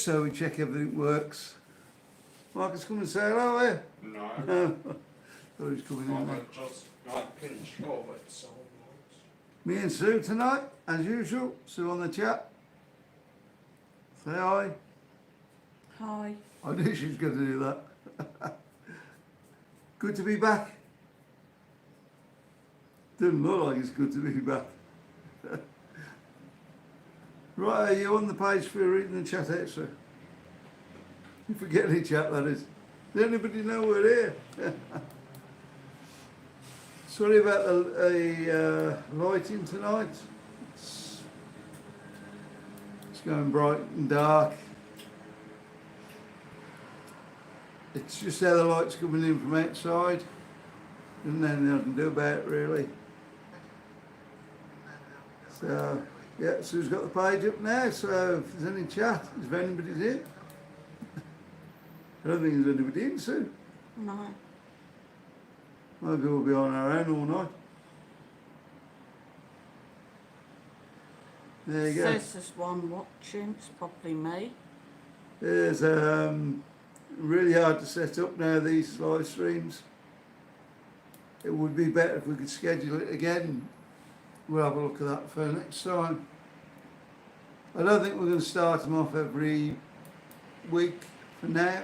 so we check everything works. Marcus, come and say hello here. No. No. Thought he was coming in I'm there. just like pinched over it so much. Me and Sue tonight, as usual. Sue on the chat. Say hi. Hi. I knew she was going to do that. Good to be back. Doesn't look like it's good to be back. Right, are you on the page for reading the chat extra? You forget any chat, that is. Does anybody know we're here? Sorry about the lighting tonight. It's going bright and dark. It's just how the light's coming in from outside. There's nothing I can do about it, really. So, yeah, Sue's got the page up now, so if there's any chat, if anybody's in. I don't think there's anybody in, Sue. No. Maybe we'll be on our own all night. There you go. Says there's one watching, it's probably me. It's really hard to set up now, these live streams. It would be better if we could schedule it again. We'll have a look at that for next time. I don't think we're going to start them off every week for now.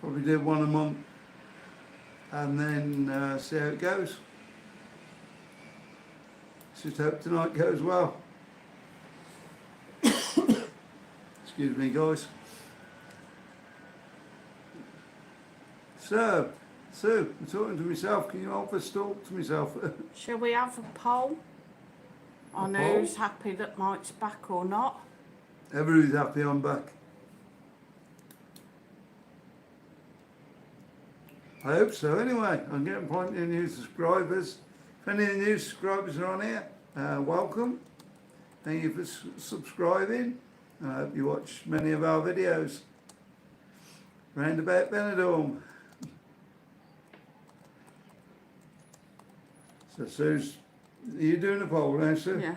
Probably do one a month and then see how it goes. Just hope tonight goes well. Excuse me, guys. So, Sue, I'm talking to myself. Can you help us talk to myself? Shall we have a poll on poll? who's happy that Mike's back or not? Everybody's happy I'm back. I hope so. Anyway, I'm getting plenty of new subscribers. If any of the new subscribers are on here, welcome. Thank you for subscribing. I hope you watch many of our videos round about Benidorm. So Sue's, are you doing a poll now, Sue? Yeah.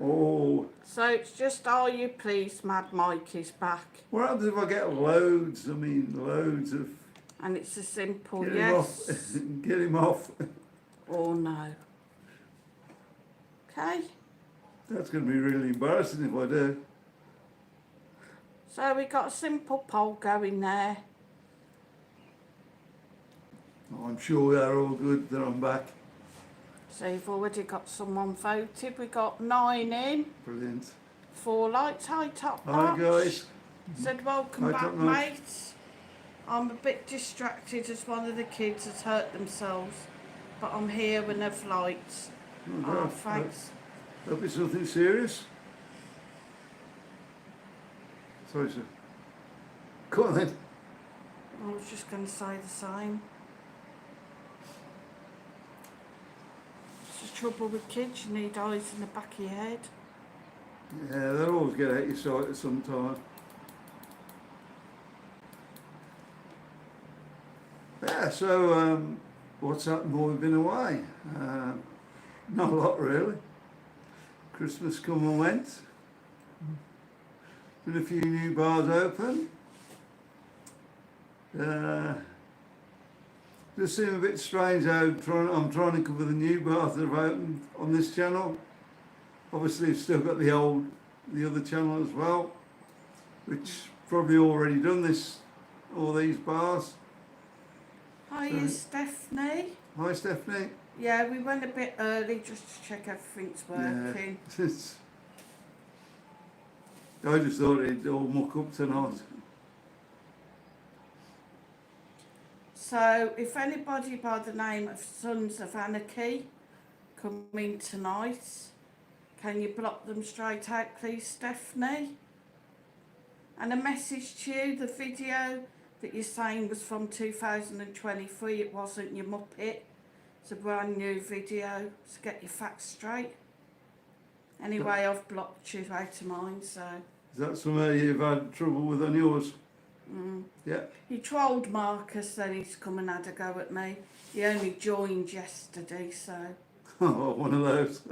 Oh. So it's just, are you pleased Mad Mike is back? What happens if I get loads, loads of... And it's a simple Get him yes off. Get him off. or no. Okay. That's going to be really embarrassing if I do. So we got a simple poll going there. Oh, I'm sure they're all good that I'm back. So you've already got someone voted. We got 9 in. Brilliant. 4 lights. Hi, Top Hi, Notch. guys. Said welcome Hi, back, Top Notch. mate. I'm a bit distracted as one of the kids has hurt themselves, but I'm here when there's lights. Oh, Oh, God. thanks. That'll be something serious. Sorry, sir. Go on then. I was just going to say the same. It's the trouble with kids, you need eyes in the back of your head. Yeah, they'll always get out your sight at some time. Yeah, so what's happened while we've been away? Not a lot really. Christmas come and went. Been a few new bars open. Just seems a bit strange how I'm trying to cover the new bars that have opened on this channel. Obviously I've still got the other channel as well, which probably already done all these bars. Hiya, Stephanie. Hi Stephanie. Yeah, we went a bit early just to check everything's working. Yeah, I just thought it'd all muck up tonight. So, if anybody by the name of Sons of Anarchy come in tonight, can you block them straight out, please, Stephanie? And a message to you, the video that you're saying was from 2023, it wasn't your Muppet. It's a brand new video, so get your facts straight. Anyway, I've blocked you out of mine, so... Is that something you've had trouble with on yours? Yeah. He trolled Marcus, then he's come and had a go at me. He only joined yesterday, so... Oh, one of those.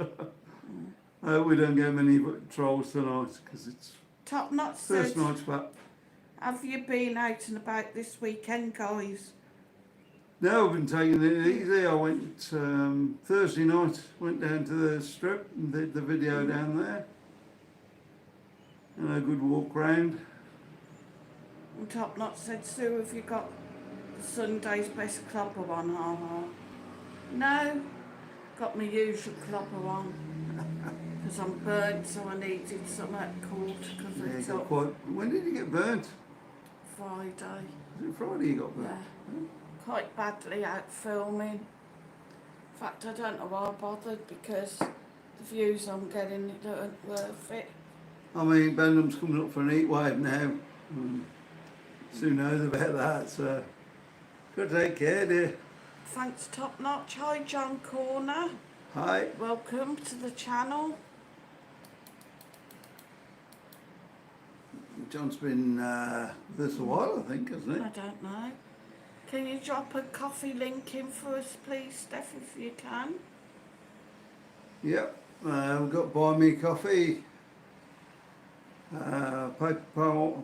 I hope we don't get many trolls tonight, because it's... Top Knot said, First night's back. have you been out and about this weekend, guys? No, I've been taking it easy. I went Thursday night, went down to the strip and did the video down there. And a good walk round. And Top Knot said, Sue, have you got Sunday's best clubber on, ha ha? No, got my usual clubber on. Because I'm burnt, so I needed something cool because Yeah, it's got up quite. When did you get burnt? Friday. Was it Friday you got burnt? Yeah, quite badly out filming. In fact, I don't know why I bothered because the views I'm getting aren't worth it. I mean, Bendom's coming up for an heat wave now. Sue knows about that, so got to take care, dear. Thanks, Top Notch. Hi, John Corner. Hi. Welcome to the channel. John's been with us a while, I think, hasn't he? I don't know. Can you drop a coffee link in for us, please, Steph, if you can? Yep. We've got Buy Me Coffee. PayPal.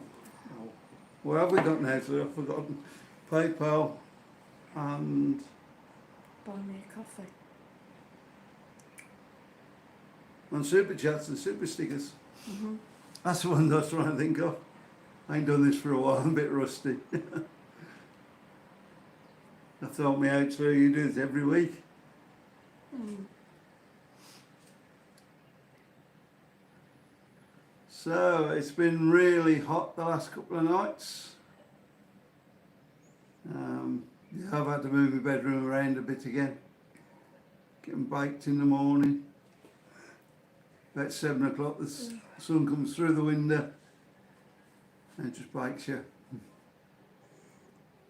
What have we got now, sir? I've forgotten. PayPal and Buy me a coffee. Super Chats and Super Stickers. Mm-hmm. That's the one I was trying to think of. I ain't done this for a while, I'm a bit rusty. I thought me out, so you do this every week. So it's been really hot the last couple of nights. Yeah, I've had to move my bedroom around a bit again. Getting baked in the morning. About 7 o'clock, the sun comes through the window and it just bakes you.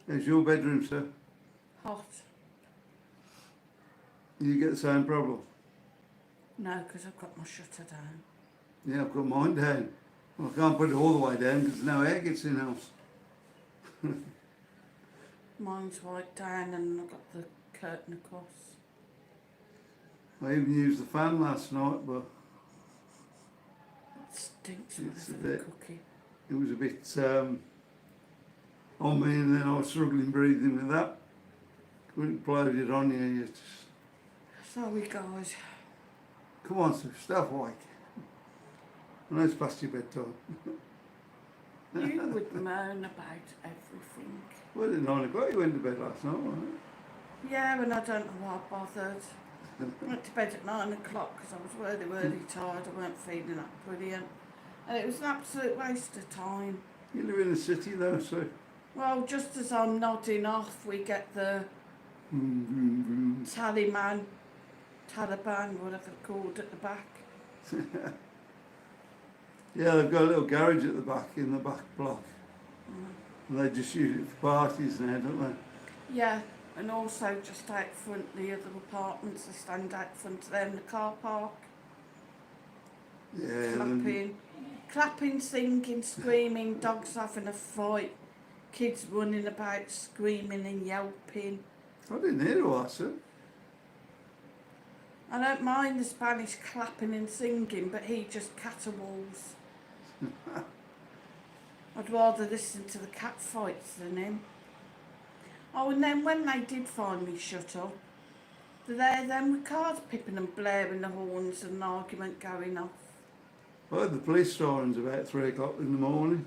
How's your bedroom, sir? Hot. You get the same problem? No, because I've got my shutter down. Yeah, I've got mine down. Well, I can't put it all the way down because no air gets in the house. Mine's right down and I've got the curtain across. I even used the fan last night, but It stinks It's a of the bit- cookie. it was a bit on me, and then I was struggling breathing with that. Couldn't blow it on you. You just, Sorry, guys. come on, Sue, stop awake. I know it's past your bedtime. You would moan about everything. Well, at 9 o'clock you went to bed last night, wasn't it? Yeah, and I don't know why I bothered. Went to bed at 9 o'clock because I was really tired. I weren't feeling that brilliant. And it was an absolute waste of time. You live in the city though, so. Well, just as I'm nodding off, we get the Taliban, whatever they're called, at the back. Yeah, they've got a little garage at the back, in the back block. And they just use it for parties now, don't they? Yeah, and also just out front, the other apartments, they stand out front of them, the car park, Yeah, clapping, singing, screaming, dogs having a fight, kids running about, screaming and yelping. I didn't hear all that, sir. I don't mind the Spanish clapping and singing, but he just caterwauls. I'd rather listen to the cat fights than him. Oh, and then when they did finally shut up, they're there then with cars pipping and blaring the horns and an argument going off. I heard the police sirens about 3 o'clock in the morning.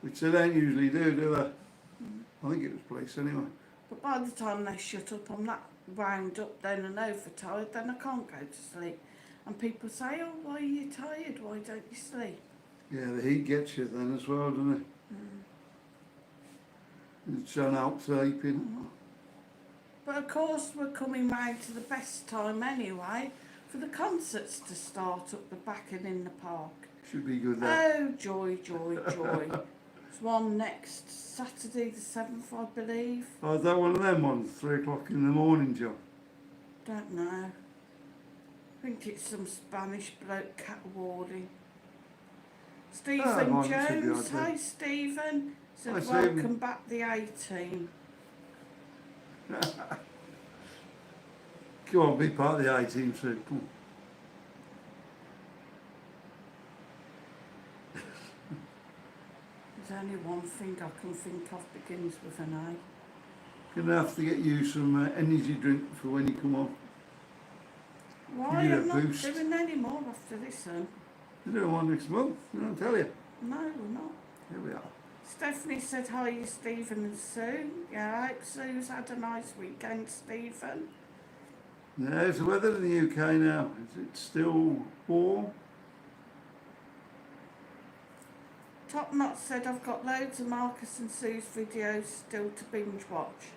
Which they don't usually do they? I think it was police anyway. But by the time they shut up, I'm that wound up then and overtired, then I can't go to sleep. And people say, oh, why are you tired? Why don't you sleep? Yeah, the heat gets you then as well, doesn't it? It's done out sleeping. But of course, we're coming round to the best time anyway, for the concerts to start up the back and in the park. Should be good then. Oh, joy, joy, joy. There's one next Saturday the 7th, I believe. Oh, is that one of them ones? 3 o'clock in the morning, John? Don't know. I think it's some Spanish bloke caterwauling. Stephen mine should be Jones, right hi Stephen. Said Hi, Stephen. welcome back the 18. Come on, be part of the A-team soon. Come There's only one thing I can think of begins with an A. Gonna have to get you some energy drink for when you come on. Why? Give you a I'm not boost. doing any more after this one. You do one next month, I'll tell you. No, we're not. Here we are. Stephanie said hi to Stephen and Sue. Yeah, I hope Sue's had a nice weekend, Stephen. There's the weather in the UK now. Is it still warm? Top Knot said I've got loads of Marcus and Sue's videos still to binge watch.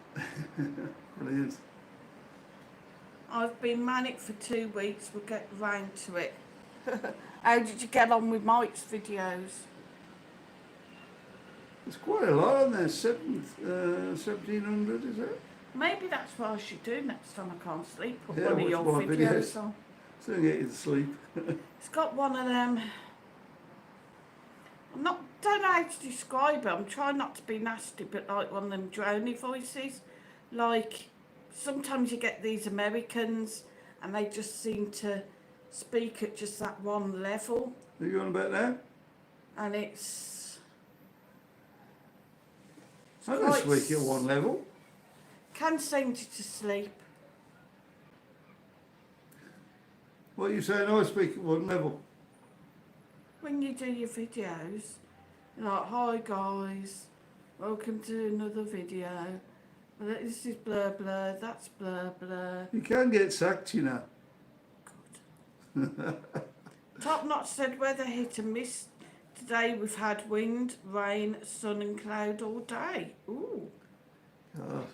Brilliant. I've been manic for 2 weeks, we'll get round to it. How did you get on with Mike's videos? There's quite a lot on there. 1700, is it? Maybe that's what I should do next time I can't sleep. Put Yeah, one of your watch my videos videos. on. So get you to sleep. It's got one of them. Don't know how to describe it. I'm trying not to be nasty, but like one of them drony voices. Like sometimes you get these Americans and they just seem to speak at just that one level, Are you on about that? and it's I don't quite speak at one level. can send you to sleep. What are you saying? I speak at one level. When you do your videos, you're like, hi guys, welcome to another video. This is blah blah, that's blah blah. You can get sacked, you know. Good. Top Knot said weather hit and miss. Today we've had wind, rain, sun and cloud all day. Ooh. God.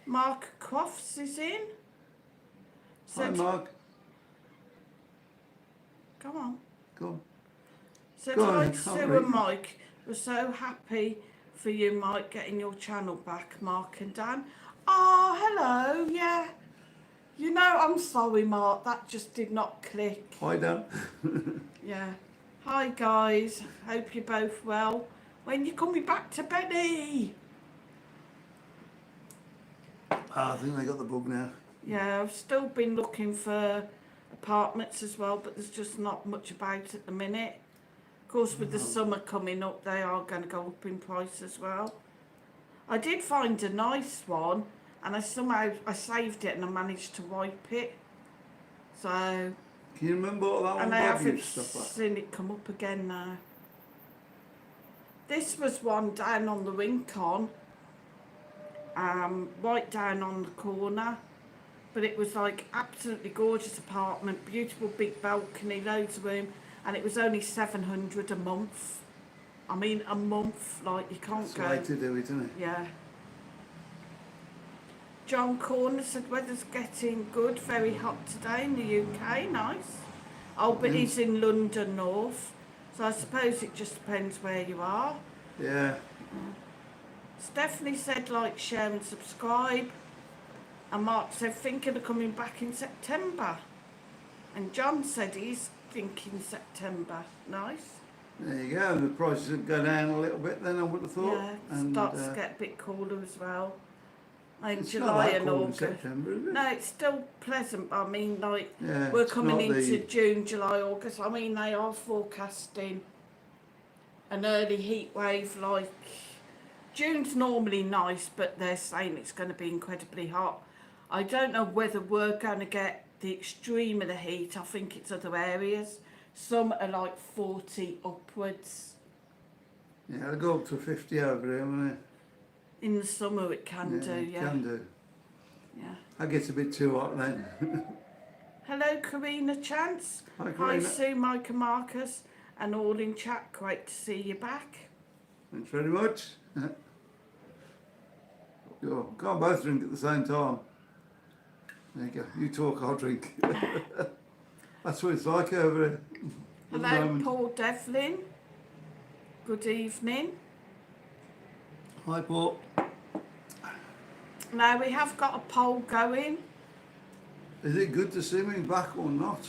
Mark Crofts is in. Hi, Said, Mark. come on. Go on. Said Go on, hi I to can't Sue read. and Mike. We're so happy for you, Mike, getting your channel back, Mark and Dan. Oh, hello, yeah. You know, I'm sorry, Mark, that just did not click. Hi, Dan. Yeah. Hi, guys. Hope you're both well. When you coming back to Benny? I think they got the bug now. Yeah, I've still been looking for apartments as well, but there's just not much about at the minute. Of course, with the summer coming up, they are going to go up in price as well. I did find a nice one, and I saved it and I managed to wipe it. So, Can you remember what that one and I was? haven't Stuff like seen it come up again now. This was one down on the Rincon, right down on the corner. But it was like absolutely gorgeous apartment, beautiful big balcony, loads of room, and it was only 700 a month. I mean, a month, like you can't That's go. the way to do it, isn't it? Yeah. John Corner said weather's getting good, very hot today in the UK, nice. Oh, but he's in London North, so I suppose it just depends where you are. Yeah. Stephanie said like, share and subscribe. And Mark said thinking of coming back in September. And John said he's thinking September. Nice. There you go. The prices have gone down a little bit then, I would have thought. Yeah, And, starts to get a bit cooler as well. In it's July not that and cold in August. September, is it? No, it's still pleasant, but I mean, like, Yeah, we're it's coming not into the- June, July, August. I mean, they are forecasting an early heat wave. Like, June's normally nice, but they're saying it's going to be incredibly hot. I don't know whether we're going to get the extreme of the heat. I think it's other areas. Some are like 40 upwards. Yeah, it'll go up to 50 over here, won't it? In the summer it can do, it yeah. can do. Yeah. That gets a bit too hot then. Hello, Karina Chance. Hi, Hi, Karina. Sue, Mike and Marcus, and all in chat. Great to see you back. Thanks very much. Go on, both drink at the same time. There you go. You talk, I'll drink. That's what it's like over here. at the Hello, moment. Paul Devlin. Good evening. Hi, Paul. Now we have got a poll going. Is it good to see me back or not?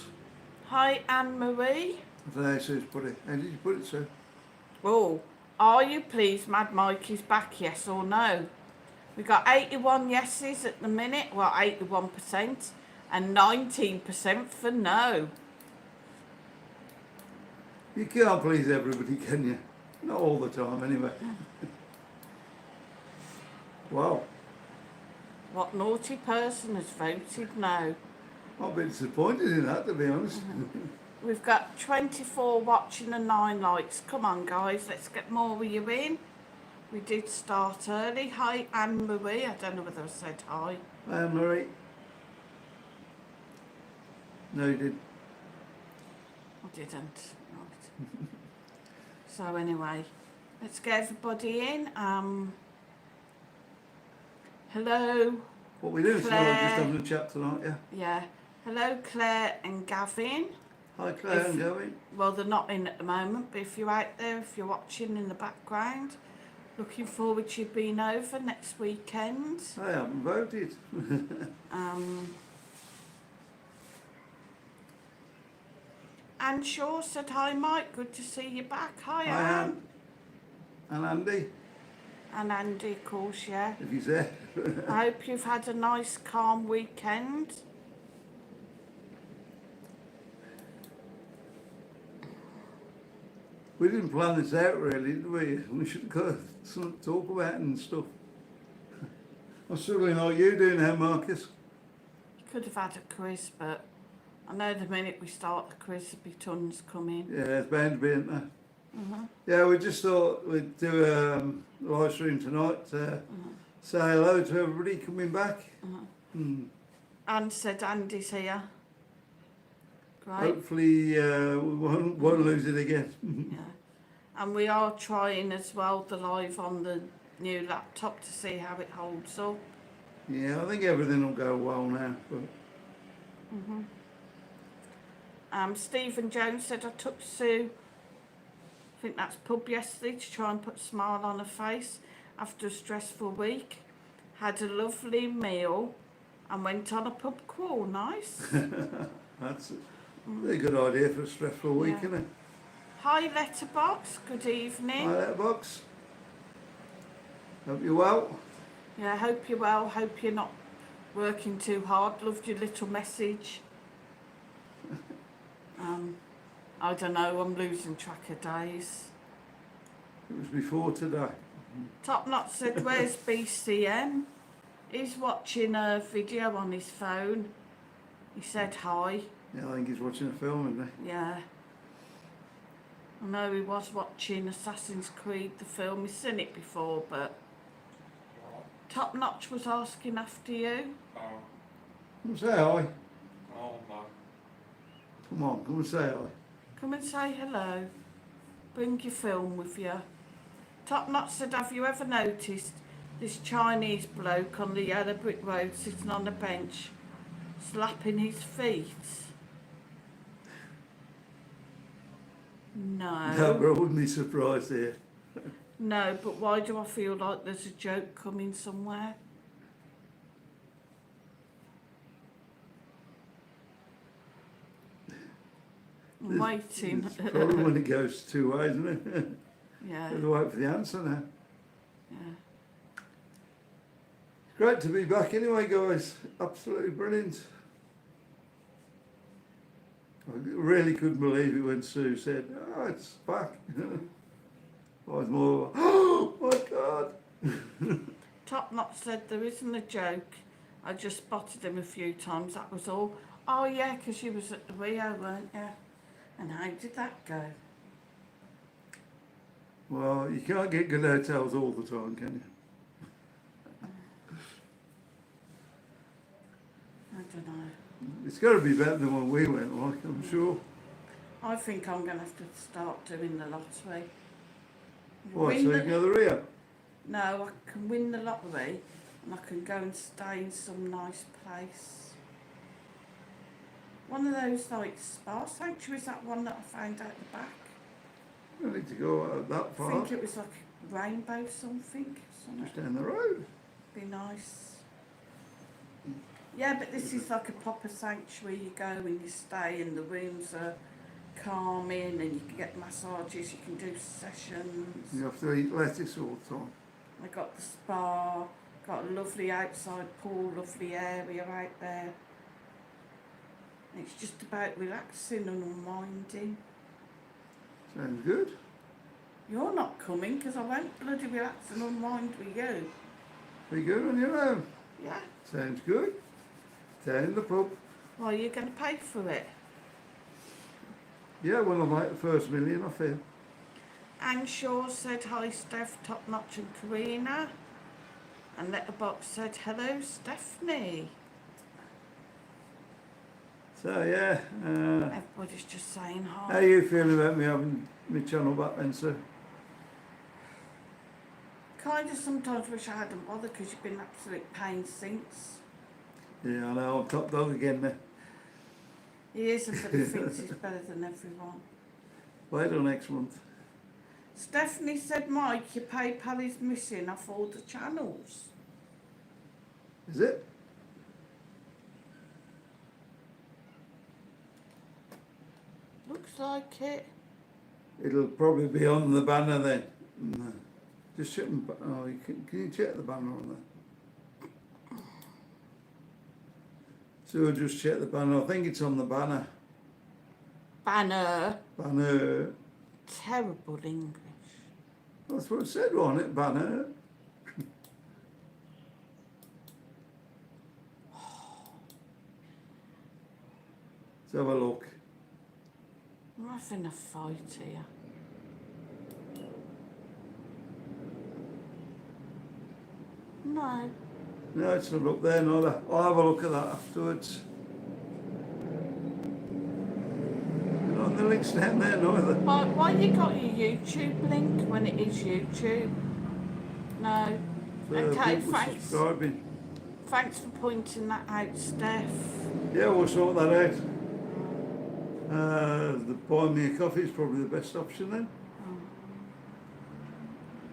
Hi, Anne Marie. I don't know how Sue's put it. How did you put it, Sue? Oh, are you pleased Mad Mike is back, yes or no? We've got 81 yeses at the minute, well 81%, and 19% for no. You can't please everybody, can you? Not all the time, anyway. Wow, What naughty person has voted no? I've been disappointed in that, to be honest. We've got 24 watching and 9 likes. Come on, guys, let's get more of you in. We did start early. Hi, Anne Marie. I don't know whether I said hi. Hi, Marie. No, you didn't. I didn't. Right. So anyway, let's get everybody in. Hello. What we doing tonight? Claire. Just having a chat tonight, yeah. Yeah. Hello, Claire and Gavin. Hi, Claire If- and Gavin. Well, they're not in at the moment, but if you're out there, if you're watching in the background, looking forward to you being over next weekend. I haven't voted. Anne Shaw said hi, Mike. Good to see you back. Hi, Hi, Anne. Anne. And Andy, And Andy, of course, yeah. if he's there. I hope you've had a nice, calm weekend. We didn't plan this out really, did we? We should have got something to talk about and stuff. I'm struggling like you do now, Marcus. You could have had a quiz, but I know the minute we start the quiz, there'll be tons coming. Yeah, it's bound to be, isn't there? Mhm. Yeah, we just thought we'd do a live stream tonight to say hello to everybody coming back. Anne said Andy's here. Great. Hopefully we won't lose it again. Yeah. And we are trying as well the live on the new laptop to see how it holds up. Yeah, I think everything will go well now. But Stephen Jones said I took Sue, I think that's pub yesterday, to try and put a smile on her face after a stressful week. Had a lovely meal and went on a pub crawl. Nice. that's a good idea for a stressful week, Yeah. isn't it? Hi Letterbox, good evening. Hi, Letterbox. Hope you're well. Yeah, hope you're well, hope you're not working too hard. Loved your little message. I don't know, I'm losing track of days. It was before today. Top Knot said, where's BCM? He's watching a video on his phone. He said hi. Yeah, I think he's watching a film, isn't Yeah. I know he was watching Assassin's Creed, the film. He's seen it before, but Top Notch was asking after you. Oh, he? Come say hi. oh no. Come on, come and say hi. Come and say hello. Bring your film with you. Top Knot said, have you ever noticed this Chinese bloke on the yellow brick road sitting on a bench, slapping his feet? No. No, but I wouldn't be surprised here. No, but why do I feel like there's a joke coming somewhere? I'm waiting. It's probably when it goes two ways, isn't it? Yeah, Have to wait for the answer now. yeah. It's great to be back anyway, guys. Absolutely brilliant. I really couldn't believe it when Sue said, oh, it's back. I was more, oh my God. Top Knot said there isn't a joke. I just spotted him a few times, that was all. Oh yeah, 'cause you was at the Rio, weren't you? And how did that go? Well, you can't get good hotels all the time, can you? I don't know. It's got to be better than when we went, like, I'm sure. I think I'm going to have to start doing the lottery. What, so Win you the- can go to Rio? No, I can win the lottery and I can go and stay in some nice place. One of those like spa sanctuaries, that one that I found out the back. You don't need to go that I far. think it was like rainbow something. Just down the road. Be nice. Yeah, but this is like a proper sanctuary. You go and you stay and the rooms are calming and you can get massages, you can do sessions. You have to eat lettuce all the time. I got the spa, got a lovely outside pool, lovely area out there. It's just about relaxing and unwinding. Sounds good. You're not coming because I won't bloody relax and unwind with you. Be good on your own. Yeah. Sounds good. Down in the pub. Well, are you going to pay for it? Yeah, when I make the first million, I feel. Anne Shaw said hi, Steph, Top Notch and Karina. And Letterbox said hello, Stephanie. So yeah, Everybody's just saying hi. how are you feeling about me having my channel back then, sir? Kind of sometimes wish I hadn't bothered because you've been an absolute pain since. Yeah, I know, I'm top dog again now. He isn't, but he thinks he's better than everyone. Wait till next month. Stephanie said, Mike, your PayPal is missing off all the channels. Is it? Looks like it. It'll probably be on the banner then. No. Just check oh, can you check the banner on there? So we'll just check the banner. I think it's on the banner. Banner. Banner. Terrible English. That's what it said on it, banner. Let's have a look. We're having a fight here. No. No, it's not up there neither. I'll have a look at that afterwards. Not the link's down there neither. Why you got your YouTube link when it is YouTube? No. So Okay, people thanks. subscribing. Thanks for pointing that out, Steph. Yeah, we'll sort that out. The buy me a coffee is probably the best option then.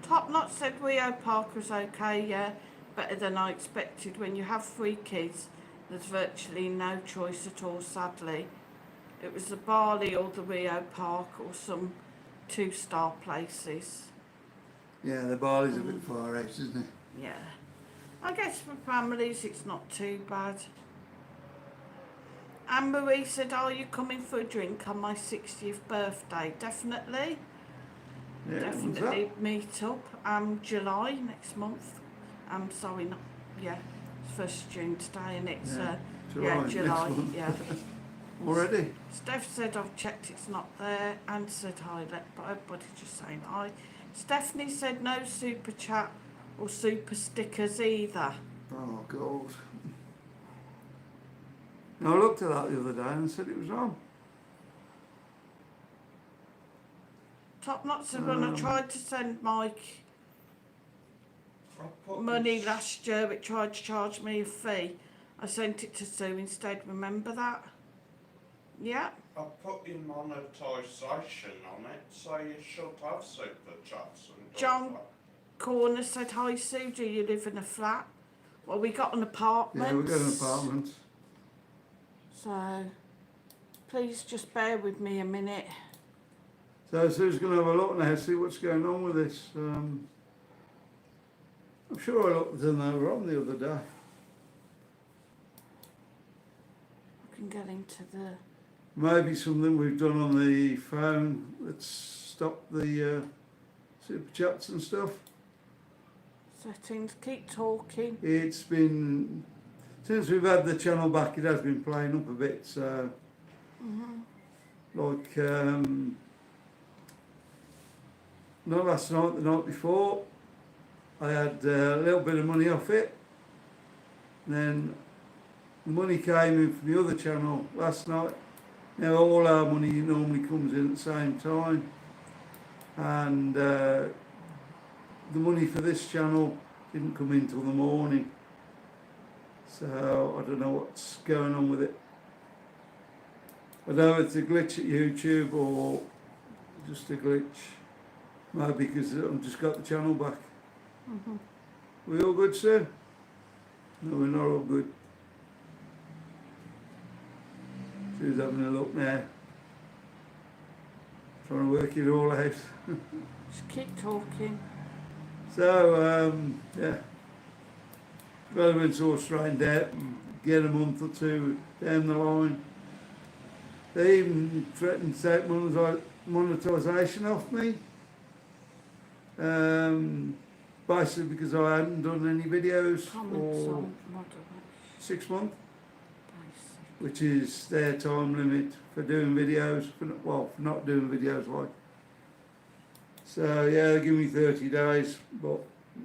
Top Notch said Rio Park was okay, yeah. Better than I expected. When you have 3 kids, there's virtually no choice at all, sadly. It was the Bali or the Rio Park or some 2-star places. Yeah, the Bali's a bit far out, isn't it? Yeah. I guess for families it's not too bad. Anne-Marie said, are you coming for a drink on my 60th birthday? Definitely. Yeah, Definitely meet up. July next month. Sorry, not, yeah, it's 1st June today and it's, July, next month. yeah. Already? Steph said, I've checked, it's not there. Anne said hi, but everybody's just saying hi. Stephanie said, no super chat or super stickers either. Oh, God. No, I looked at that the other day and said it was on. Top Notch said, when I tried to send Mike I put money this- last year, it tried to charge me a fee. I sent it to Sue instead, remember that? Yeah. I put in monetisation on it, so you should have super chats and John all that. Corner said, hi Sue, do you live in a flat? Well, we got an apartment. Yeah, we got an apartment. So, please just bear with me a minute. So Sue's going to have a look now, see what's going on with this. I'm sure I looked in there on the other day. I can get into the... Maybe something we've done on the phone that's stopped the super chats and stuff. settings. Keep talking. It's been, since we've had the channel back, it has been playing up a bit, so like not last night, the night before I had a little bit of money off it, and then the money came in from the other channel last night. Now all our money normally comes in at the same time, and the money for this channel didn't come in till the morning, so I don't know what's going on with it. I don't know if it's a glitch at YouTube or just a glitch, maybe because I've just got the channel back. We all good, sir? No, we're not all good. She's having a look now, trying to work it all out. Just keep talking. So, yeah, relevance all straightened out and get a month or two down the line. They even threatened to take monetisation off me. Basically because I hadn't done any videos Comments for on moderation. 6 months, Basic. which is their time limit for doing videos, for not doing videos like. So yeah, they give me 30 days, but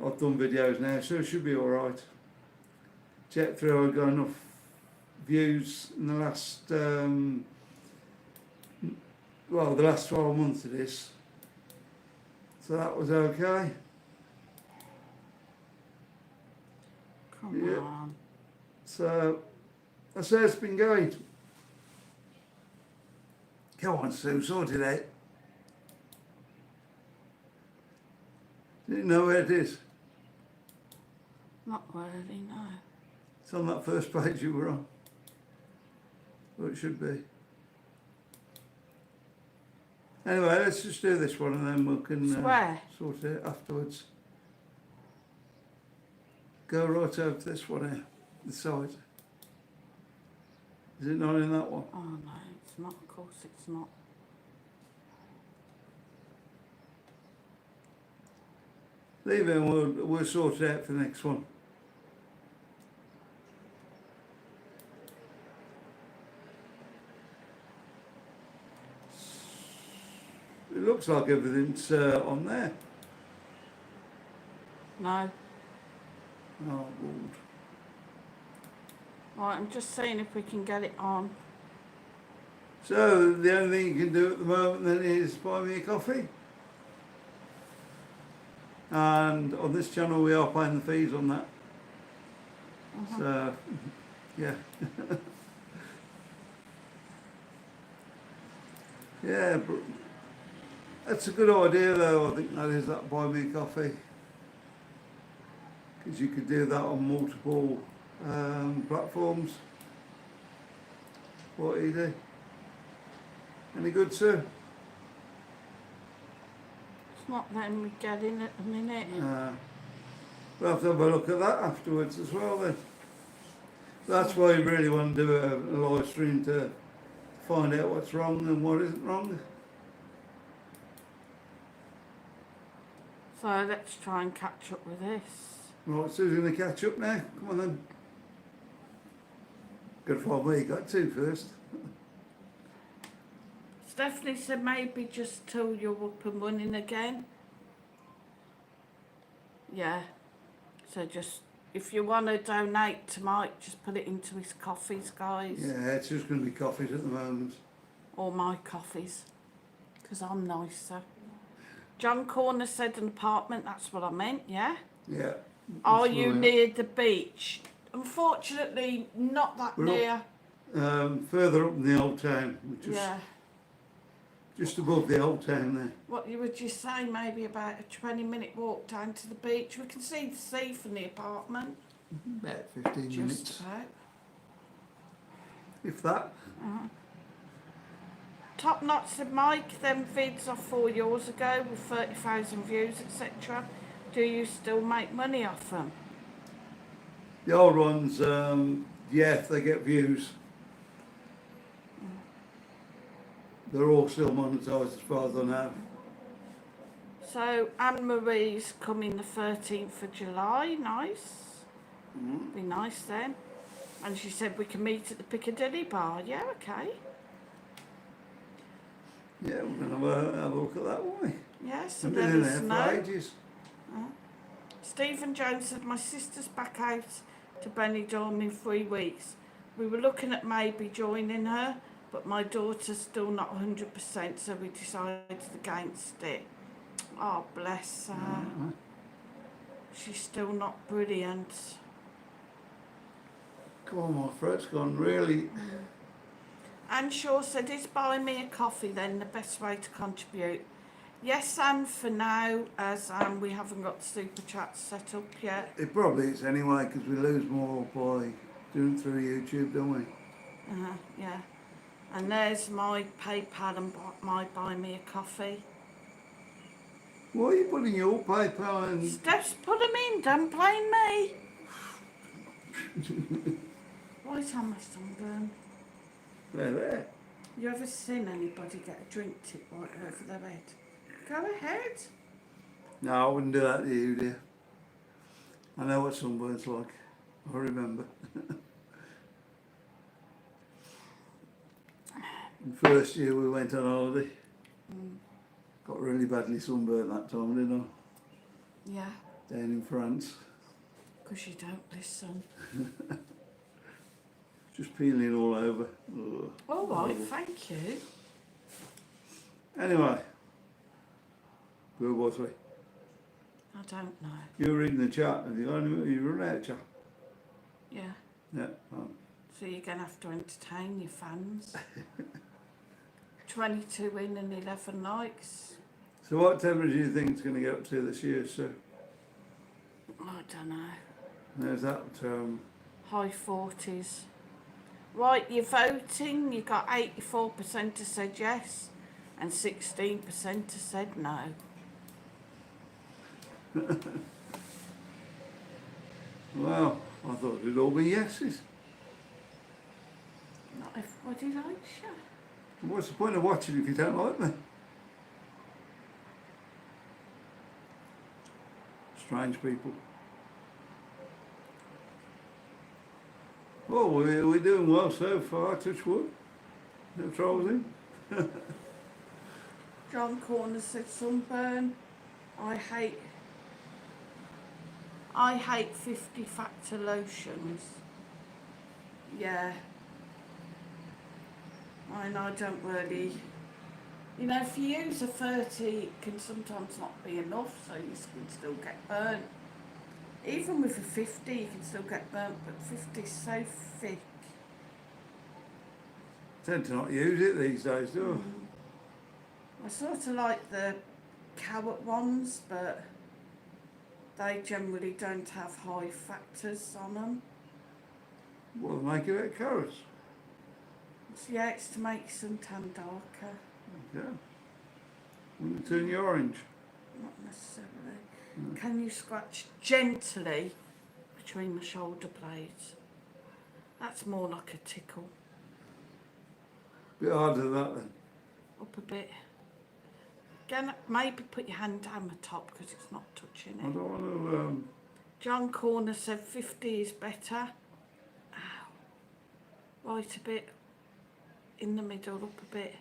I've done videos now, so it should be alright. Check through, I've got enough views in the last, the last 12 months of this. So that was okay. Come Yeah. on. So, I say it's been going. Come on, Sue, sort it out. Didn't know where it is. Not really, no. It's on that first page you were on. Or it should be. Anyway, let's just do this one and then we can Swear. sort it afterwards. Go right over to this one here, the side. Is it not in that one? Oh no, it's not. Of course it's not. Leave it and we'll sort it out for the next one. It looks like everything's on there. No. Oh, Lord. Right, I'm just seeing if we can get it on. So, the only thing you can do at the moment then is buy me a coffee. And on this channel we are paying the fees on that. So, yeah. Yeah, but that's a good idea though, I think that is, that buy me a coffee. Because you could do that on multiple platforms. What do you do? Any good, sir? It's not letting me get in at the minute. We'll have to have a look at that afterwards as well then. That's why you really want to do a live stream, to find out what's wrong and what isn't wrong. So let's try and catch up with this. Right, Sue's going to catch up now. Come on then. Got to find where you got to first. Stephanie said maybe just till you're up and running again. Yeah. So just, if you want to donate to Mike, just put it into his coffees, guys. Yeah, it's just going to be coffees at the moment. Or my coffees. Because I'm nicer. John Corner said an apartment, that's what I meant, yeah? Yeah. Are that's you right. near the beach? Unfortunately, not that We're near. Further up in the old town, which is Yeah. just above the old town there. What would you say? Maybe about a 20-minute walk down to the beach. We can see the sea from the apartment. About 15 minutes. Just about. If that. Top Notch said, Mike, them vids off 4 years ago with 30,000 views, etc. Do you still make money off them? The old ones, yeah, they get views. They're all still monetised as far as I know. So Anne Marie's coming the 13th of July. Nice. Be nice then. And she said we can meet at the Piccadilly bar. Yeah, okay. Yeah, we're going to have a look at that, won't we? Yes, I've and been let in us there for know. ages. Stephen Jones said, my sister's back out to Benidorm in 3 weeks. We were looking at maybe joining her, but my daughter's still not 100%, so we decided against it. Oh, bless her. She's still not brilliant. Come on, my throat's gone really. Anne Shaw said, is buying me a coffee then the best way to contribute? Yes, Anne, for now, as we haven't got the super chat set up yet. It probably is anyway, because we lose more by doing it through YouTube, don't we? Yeah. And there's my PayPal and my buy me a coffee. Why are you putting your PayPal and... Steph's put them in, don't blame me. Right on my sunburn. There. You ever seen anybody get a drink tip right over their head? Go ahead. No, I wouldn't do that to you, dear. I know what sunburn's like. I remember. The first year we went on holiday, got really badly sunburnt that time, didn't Yeah, I? Down in France. because you don't listen. Just peeling all over. Ugh. All right, thank you. Anyway, where was we? I don't know. You were reading the chat. Have you got any? You run out of chat? Yeah, Yeah. Well, so you're going to have to entertain your fans. 22 in and 11 likes. so what temperature do you think it's going to get up to this year, sir? I don't know. There's that. High 40s. Right, you're voting. You got 84% have said yes and 16% have said no. Well, I thought it'd all be yeses. Not everybody likes you. What's the point of watching if you don't like me? Strange people. Well, we're doing well so far, touch wood. No troubles in. John Corner said sunburn. I hate 50 factor lotions. Yeah. I don't really. You know, if you use a 30, it can sometimes not be enough, so your skin still get burnt. Even with a 50, you can still get burnt, but 50 is so thick. Tend to not use it these days, do I sort of like the carrot ones, but they generally don't have high factors on them. I? Well, make it out of carrots. So yeah, it's to make suntan darker, Yeah. Wouldn't it turn you orange? not necessarily. Can you scratch gently between the shoulder blades? That's more like a tickle. Bit harder than that then. Up a bit. Again, maybe put your hand down the top because it's not touching I it. don't want John Corner said 50 is better. Ow. Right a bit. In the middle, up a bit.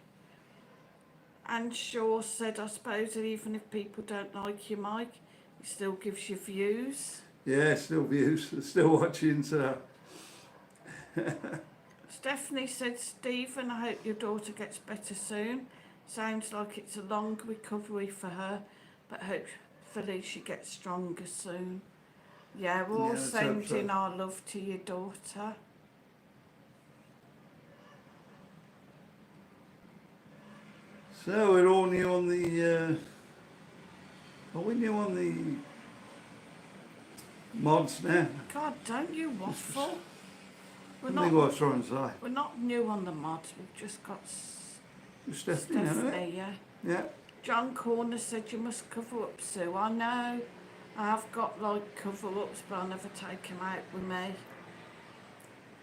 And Shaw said, I suppose that even if people don't like your mic, it still gives you views. yeah, still views, still watching, so. Stephanie said, Stephen, I hope your daughter gets better soon. Sounds like it's a long recovery for her, but hopefully she gets stronger soon. Yeah, we're all Yeah, let's hope sending so. our love to your daughter. So we're all new on the, are we new on the mods now? God, don't you waffle. I think what I was trying to say. We're not new on the mods, we've just got Stephanie, isn't it? Stephanie, yeah. Yeah. John Corner said you must cover up, Sue. I know, I've got like cover-ups, but I never take them out with me.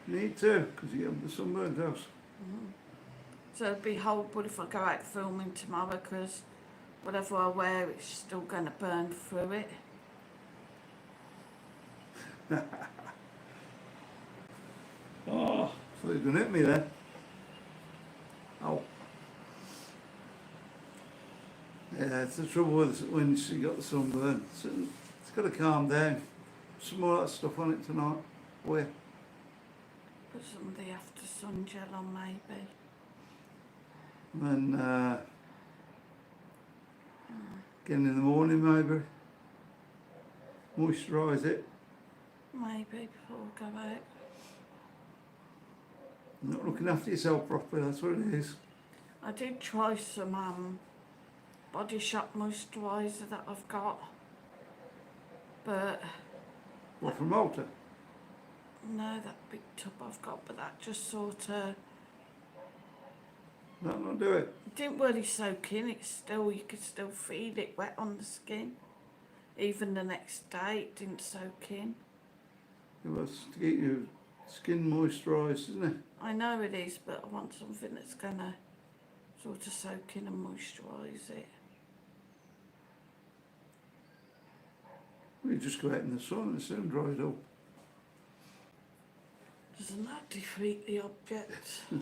Need to, because you have the sunburned house. So it'd be horrible if I go out filming tomorrow, because whatever I wear, it's still going to burn through it. Oh, so you're going to hit me then. Oh. Yeah, it's the trouble with when she got the sunburn. It's got to calm down. Some more of that stuff on it tonight. Where? Put some of the after sun gel on maybe. And again in the morning maybe. Moisturise it. Maybe before we go out. Not looking after yourself properly, that's what it is. I did try some Body Shop moisturiser that I've got, but What, from Malta? no, that big tub I've got, but that just sort of Not do it. didn't really soak in. It's still, you could still feel it wet on the skin. Even the next day, it didn't soak in. It was to get your skin moisturised, isn't it? I know it is, but I want something that's gonna sort of soak in and moisturise it. We just go out in the sun and it soon dries up. Doesn't that defeat the object? I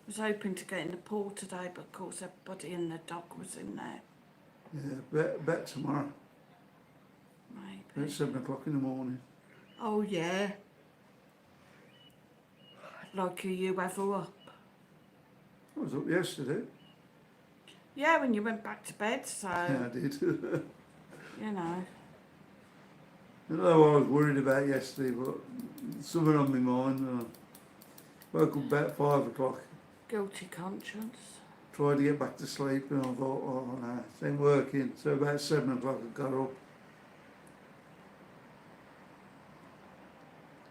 was hoping to get in the pool today, but of course everybody and the dog was in there. Yeah, bet tomorrow Maybe. at 7 o'clock in the morning. Oh yeah. Like, are you ever up? I was up yesterday. Yeah, when you went back to bed, so, Yeah, I did. you know. I know I was worried about yesterday, but something on my mind. I woke up about 5 o'clock, Guilty conscience. tried to get back to sleep, and I thought, oh no, it ain't working. So about 7 o'clock I got up.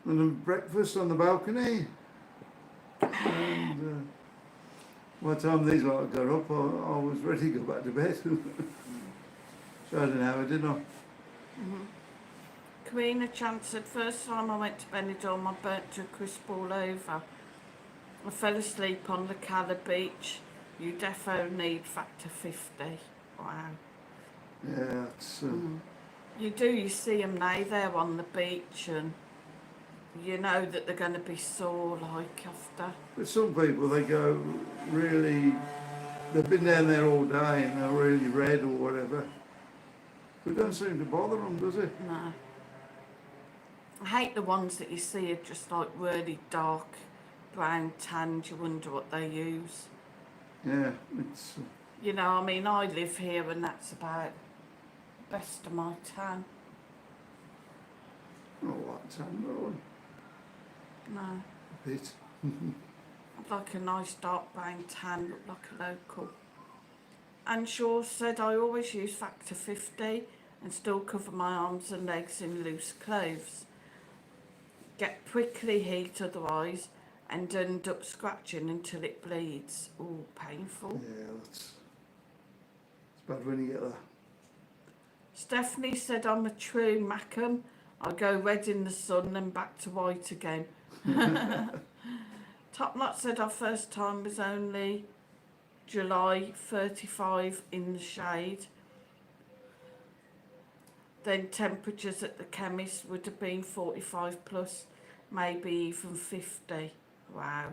And then breakfast on the balcony. And by the time these lot got up, I was ready to go back to bed. So I had an hour, didn't I? Karina Chance said, first time I went to Benidorm, I burnt to a crisp all over. I fell asleep on the Cala beach. You defo need factor 50. Wow. Yeah, it's, You do, you see them now, they're on the beach and you know that they're going to be sore like after. but some people, they go really, they've been down there all day and they're really red or whatever. It don't seem to bother them, does it? No. I hate the ones that you see are just like really dark brown tanned, you wonder what they use. Yeah, it's, You know, I mean, I live here and that's about the best of my tan. not like tan, really. No. A bit. I'd like a nice dark brown tan, look like a local. And Shaw said I always use factor 50 and still cover my arms and legs in loose clothes. Get prickly heat otherwise and end up scratching until it bleeds. Oh, painful. Yeah, it's bad when you get that. Stephanie said I'm a true Macam. I go red in the sun and back to white again. Top Knot said our first time was only July, 35 in the shade. Then temperatures at the chemist would have been 45 plus, maybe even 50. Wow.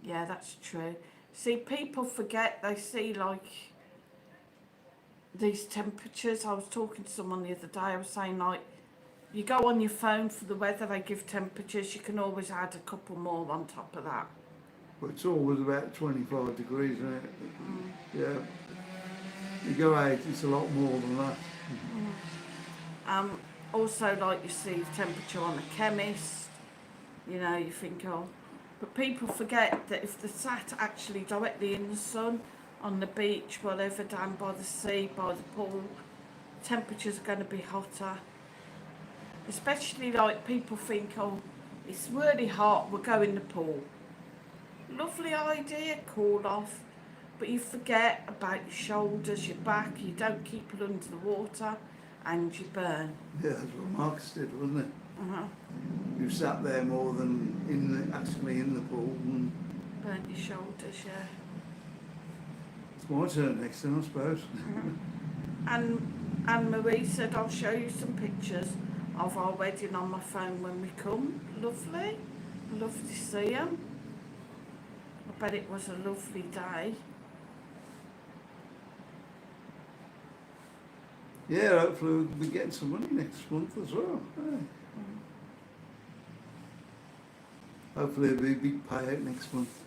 Yeah, that's true. See, people forget, they see like these temperatures. I was talking to someone the other day, I was saying like, you go on your phone for the weather, they give temperatures, you can always add a couple more on top of that. But it's always about 25 degrees, isn't it? Yeah. You go out, it's a lot more than that. Also, like you see temperature on a chemist, you know, you think, oh, but people forget that if they're sat actually directly in the sun, on the beach, whatever, down by the sea, by the pool, temperatures are going to be hotter. Especially like people think, oh, it's really hot, we'll go in the pool. Lovely idea, cool off, but you forget about your shoulders, your back, you don't keep it under the water and you burn. Yeah, that's what Marcus did, wasn't it? Uh-huh. You sat there more than actually in the pool. And Burnt your shoulders, yeah. it's my turn next time, I suppose. And Anne-Marie said, I'll show you some pictures of our wedding on my phone when we come. Lovely. Love to see them. I bet it was a lovely day. Yeah, hopefully we'll be getting some money next month as well. Yeah. Hopefully there'll be a big payout next month.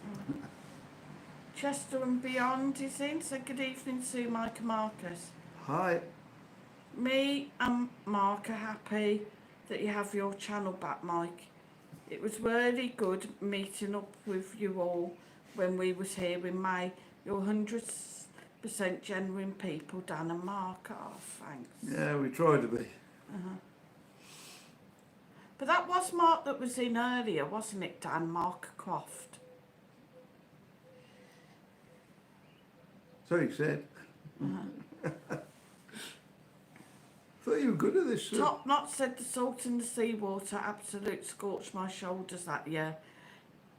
Chester and Beyond is in, so good evening, Sue, Mike and Marcus. Hi. Me and Mark are happy that you have your channel back, Mike. It was really good meeting up with you all when we was here in May. You're 100% genuine people, Dan and Mark. Oh, thanks. Yeah, we try to be. But that was Mark that was in earlier, wasn't it, Dan? Mark Croft. So you said. Thought you were good at this. Top Knot said the salt in the seawater absolute scorched my shoulders that year.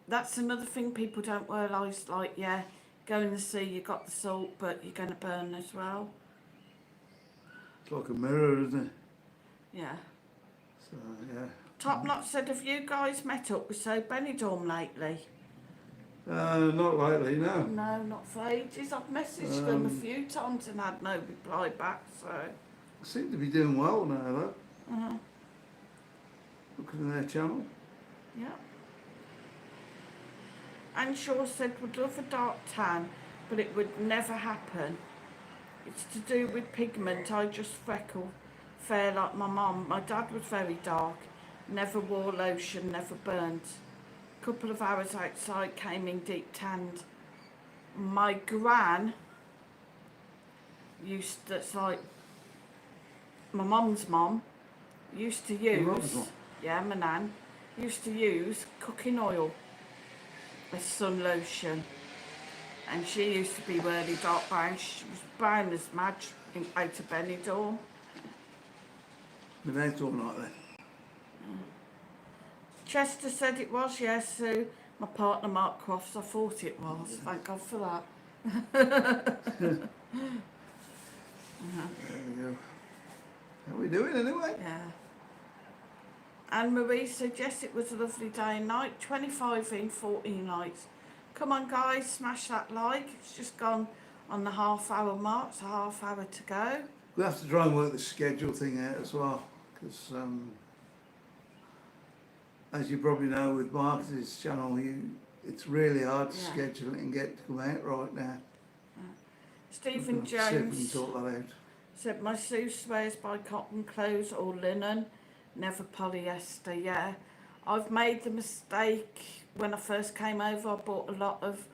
That's another thing people don't realise, like, yeah, go in the sea, you got the salt, but you're going to burn as well. like a mirror, isn't it? Yeah. So, yeah. Top Knot said, have you guys met up with So BENIDORM lately? Not lately, no. No, not for ages. I've messaged them a few times and had no reply back, so... Seem to be doing well now, though. Uh-huh. Looking at their channel. Yeah. Anne Shaw said, would love a dark tan, but it would never happen. It's to do with pigment. I just freckle fair like my mum. My dad was very dark, never wore lotion, never burnt. Couple of hours outside, came in deep tanned. My gran used to, it's like my mum's mum, used to Your mum's use, mum? yeah, my nan, used to use cooking oil as sun lotion. And she used to be really dark brown. She was brown as Madge out of Benidorm. But that's all like that. Chester said it was, yes, Sue. My partner Mark Crofts, I thought it was. Thank God for that. There we go. How are we doing anyway? Yeah. Anne Marie said, yes, it was a lovely day and night. 25 in, 14 lights. Come on, guys, smash that like. It's just gone on the half-hour mark. It's a half hour to go. We'll have to try and work the schedule thing out as well, because as you probably know with Marcus's channel, it's really hard to Yeah. schedule it and get it to come out right now. Stephen We'll see if we can Jones sort that out. said, my Sue swears by cotton clothes or linen, never polyester. Yeah, I've made the mistake when I first came over. I bought a lot of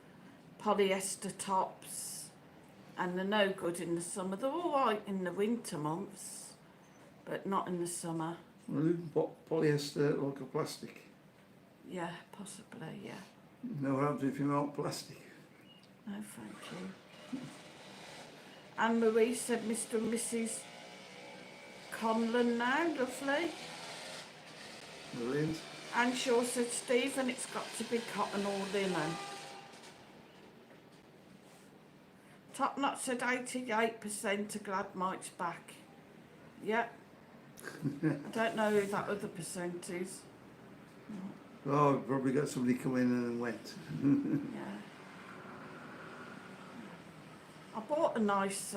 polyester tops and they're no good in the summer. They're all right in the winter months, but not in the summer. Well, you can put polyester like a plastic. Yeah, possibly, yeah. No happens if you want plastic. No, thank you. Anne Marie said, Mr. and Mrs. Conlon now, lovely. Brilliant. Anne Shaw said, Stephen, it's got to be cotton or linen. Top Knot said 88% are glad Mike's back. Yeah. I don't know who that other percent is. Oh, I've probably got somebody come in and went. Yeah. I bought a nice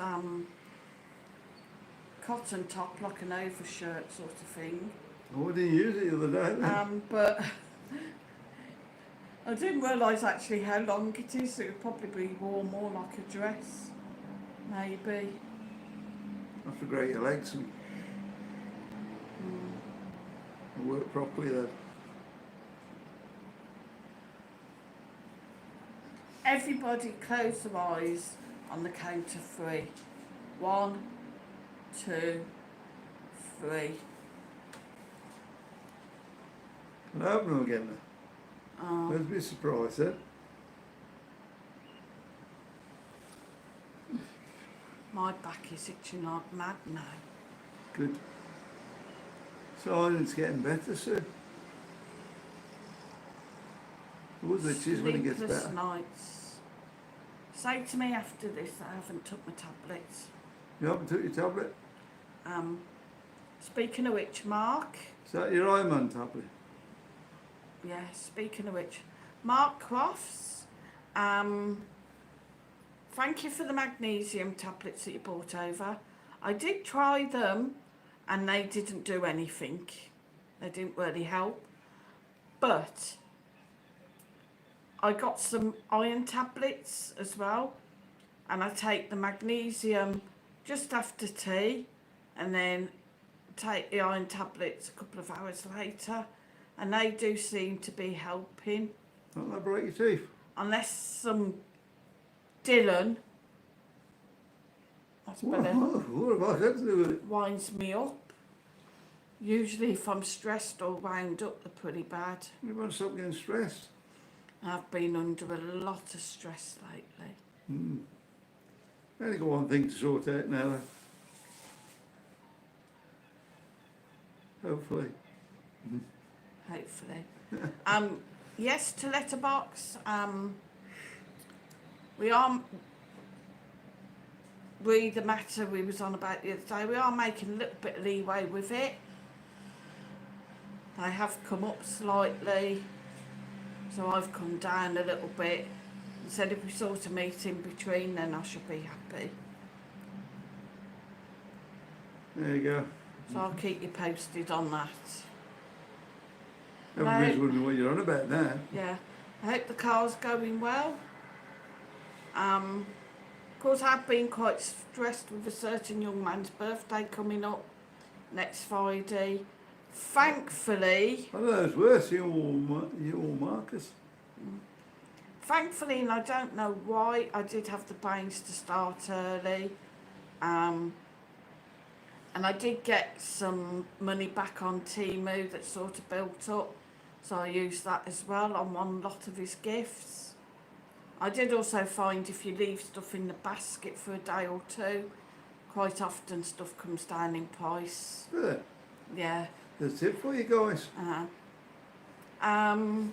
cotton top, like an overshirt sort of thing. I didn't use it the other day then. But I didn't realise actually how long it is. It would probably be worn more like a dress, maybe. Have to grow your legs and work properly then. Everybody close their eyes on the count of 3. 1, 2, 3. Can I open them again then? That'd be a surprise then. My back is itching like mad now. Good. Silence getting better, sir. Always itches when it gets Sleepless better. nights. Say to me after this that I haven't took my tablets. You haven't took your tablet? Speaking of which, Mark. Is that your Iron tablet? Yeah, speaking of which, Mark Crofts, thank you for the magnesium tablets that you brought over. I did try them and they didn't do anything. They didn't really help. But I got some iron tablets as well, and I take the magnesium just after tea and then take the iron tablets a couple of hours later. And they do seem to be helping. Don't they break your teeth? Unless some Dylan, that's better, What have I got to do with it? winds me up. Usually if I'm stressed or wound up, they're pretty bad. You want to stop getting stressed? I've been under a lot of stress lately. Only got one thing to sort out now then. Hopefully. Hopefully. Yes, to letterbox. We are the matter we was on about the other day. We are making a little bit of leeway with it. They have come up slightly, so I've come down a little bit. And said if we sort of meet in between, then I should be happy. There you go. So I'll keep you posted on that. Everybody's wondering what you're on about now. Yeah, I hope the car's going well. Of course, I've been quite stressed with a certain young man's birthday coming up next Friday. Thankfully, I know it's worse, you all Marcus. Thankfully, and I don't know why, I did have the brains to start early. And I did get some money back on Temu that sort of built up. So I used that as well on one lot of his gifts. I did also find if you leave stuff in the basket for a day or two, quite often stuff comes down in price. Really? Yeah. There's a tip for you guys. And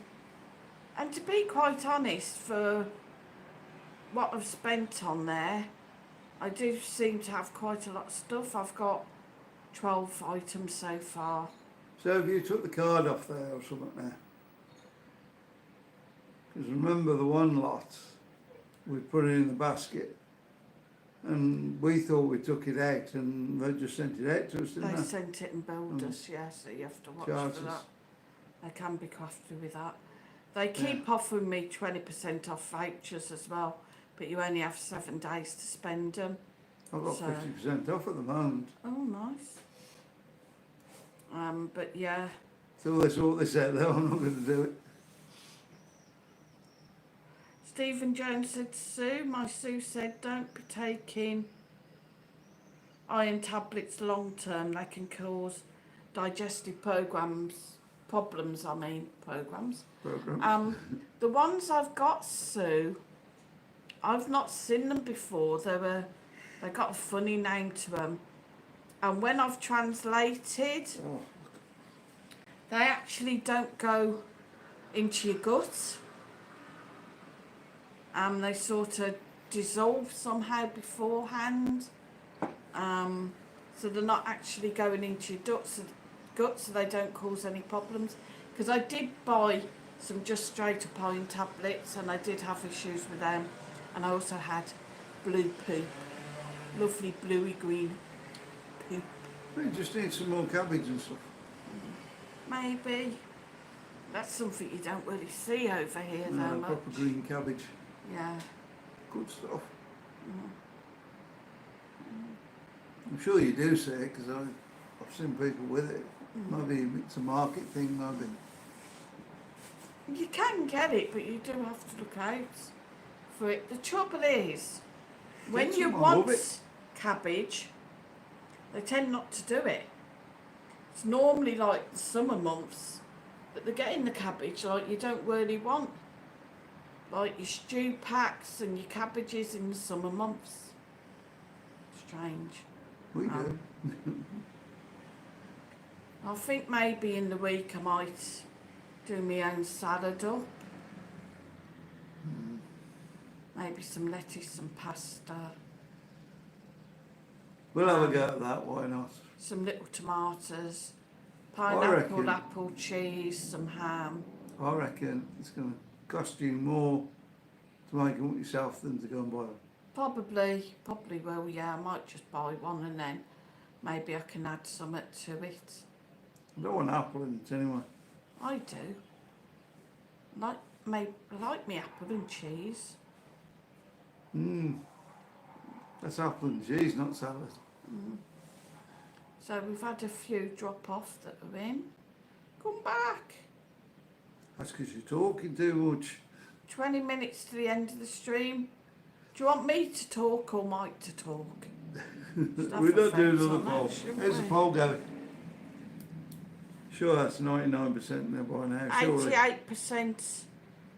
to be quite honest, for what I've spent on there, I do seem to have quite a lot of stuff. I've got 12 items so far. So if you took the card off there or something there, because remember the one lot, we put it in the basket, and we thought we took it out, and they just sent it out to us, didn't They they? sent it and billed us, yeah, so you have to watch Charges. for that. They can be crafty with that. They keep offering me 20% off vouchers as well, but you only have 7 days to spend them. I've got So- 50% off at the moment. Oh, nice. But yeah, So they sort this out though, I'm not going to do it. Stephen Jones said, Sue, my Sue said, don't be taking iron tablets long term. They can cause digestive problems. Program. The ones I've got, Sue, I've not seen them before. They got a funny name to them. And when I've translated, Oh, they actually don't go into your gut. They sort of dissolve somehow beforehand. So they're not actually going into your gut, so they don't cause any problems. Because I did buy some just straight up iron tablets, and I did have issues with them. And I also had blue poop, lovely bluey green poop. we just need some more cabbage and stuff. Maybe. That's something you don't really see over here though No, much. proper green cabbage. Yeah. Good stuff. I'm sure you do see it, because I've seen people with it. Maybe it's a market thing, maybe. You can get it, but you do have to look out for it. The trouble is, when Get you some, I love want it. cabbage, they tend not to do it. It's normally like the summer months that they're getting the cabbage like you don't really want. Like your stew packs and your cabbages in the summer months. Strange. We do. I think maybe in the week I might do my own salad up. Maybe some lettuce, some pasta, We'll have a go at that, why not? some little tomatoes, I pineapple, reckon- apple, cheese, some ham. I reckon it's going to cost you more to make it yourself than to go and buy them. Probably will, yeah. I might just buy one and then maybe I can add something to it. I don't want apple in it anyway. I do. Like me apple and cheese. That's apple and cheese, not salad. So we've had a few drop off that are in. Come back. That's because you're talking too much. 20 minutes to the end of the stream. Do you want me to talk or Mike to talk? We're not doing fence another on that, poll. shouldn't Here's a we? poll going. Sure, that's 99% there by now, surely. 88%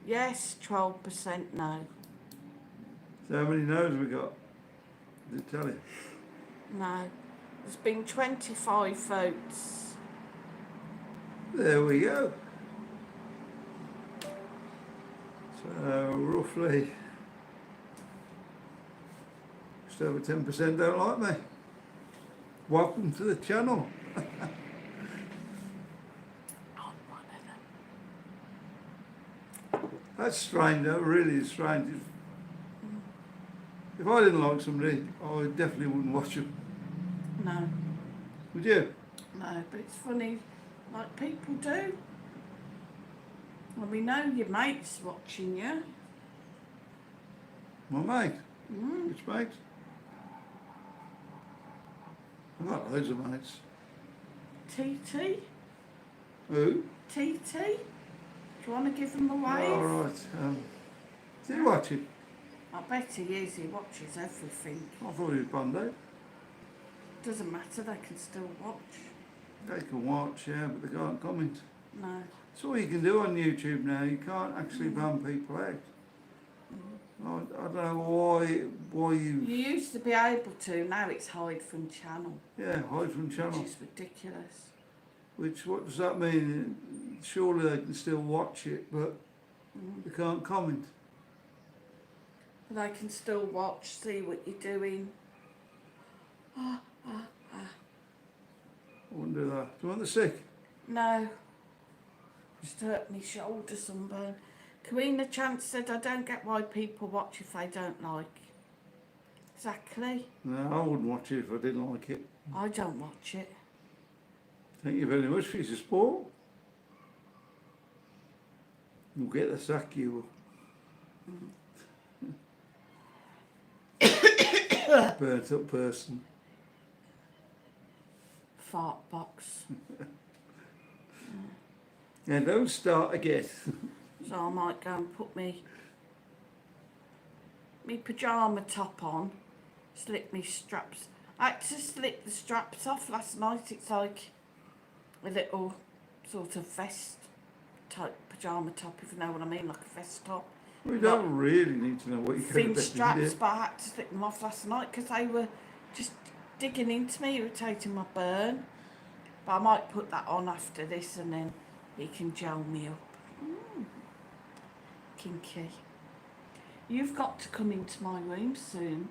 yes, 12% no. So how many no's we got? Did it tell you? No. There's been 25 votes. There we go. So roughly, just just over 10% don't like me. Welcome to the channel. I'm one of them. That's strange, that really is strange. If I didn't like somebody, I definitely wouldn't watch them. No, Would you? no, but it's funny, like people do. Well, we know your mate's watching you. My mate. Which mate? I've got loads of mates. TT? Who? TT? Do you want to give him a wave? All right. Is he watching? I bet he is, he watches everything. I thought he was Bondo. Doesn't matter, they can still watch. They can watch, yeah, but they can't comment. No. That's all you can do on YouTube now. You can't actually ban people out. I don't know why you... You used to be able to, now it's hide from channel. Yeah, hide from channel. Which is ridiculous. Which, what does that mean? Surely they can still watch it, but they can't comment. But they can still watch, see what you're doing. I wouldn't do that. Do you want the sick? No. Just hurt my shoulder sunburn. Karina Chance said, I don't get why people watch if they don't like. Exactly. No, I wouldn't watch it if I didn't like it. I don't watch it. Thank you very much for your support. You'll get the sack, you will. Burnt up person. Fart box. Yeah, don't start again. So I might go and put me pyjama top on, slip me straps. I had to slip the straps off last night. It's like a little sort of vest type pyjama top, if you know what I mean, like a vest top. We don't really need to know what you're going Thin to straps, but I had to slip them off last night because they were just digging into me, irritating my burn. But I might put that on after this and then he can gel me up. Kinky. You've got to come into my room soon.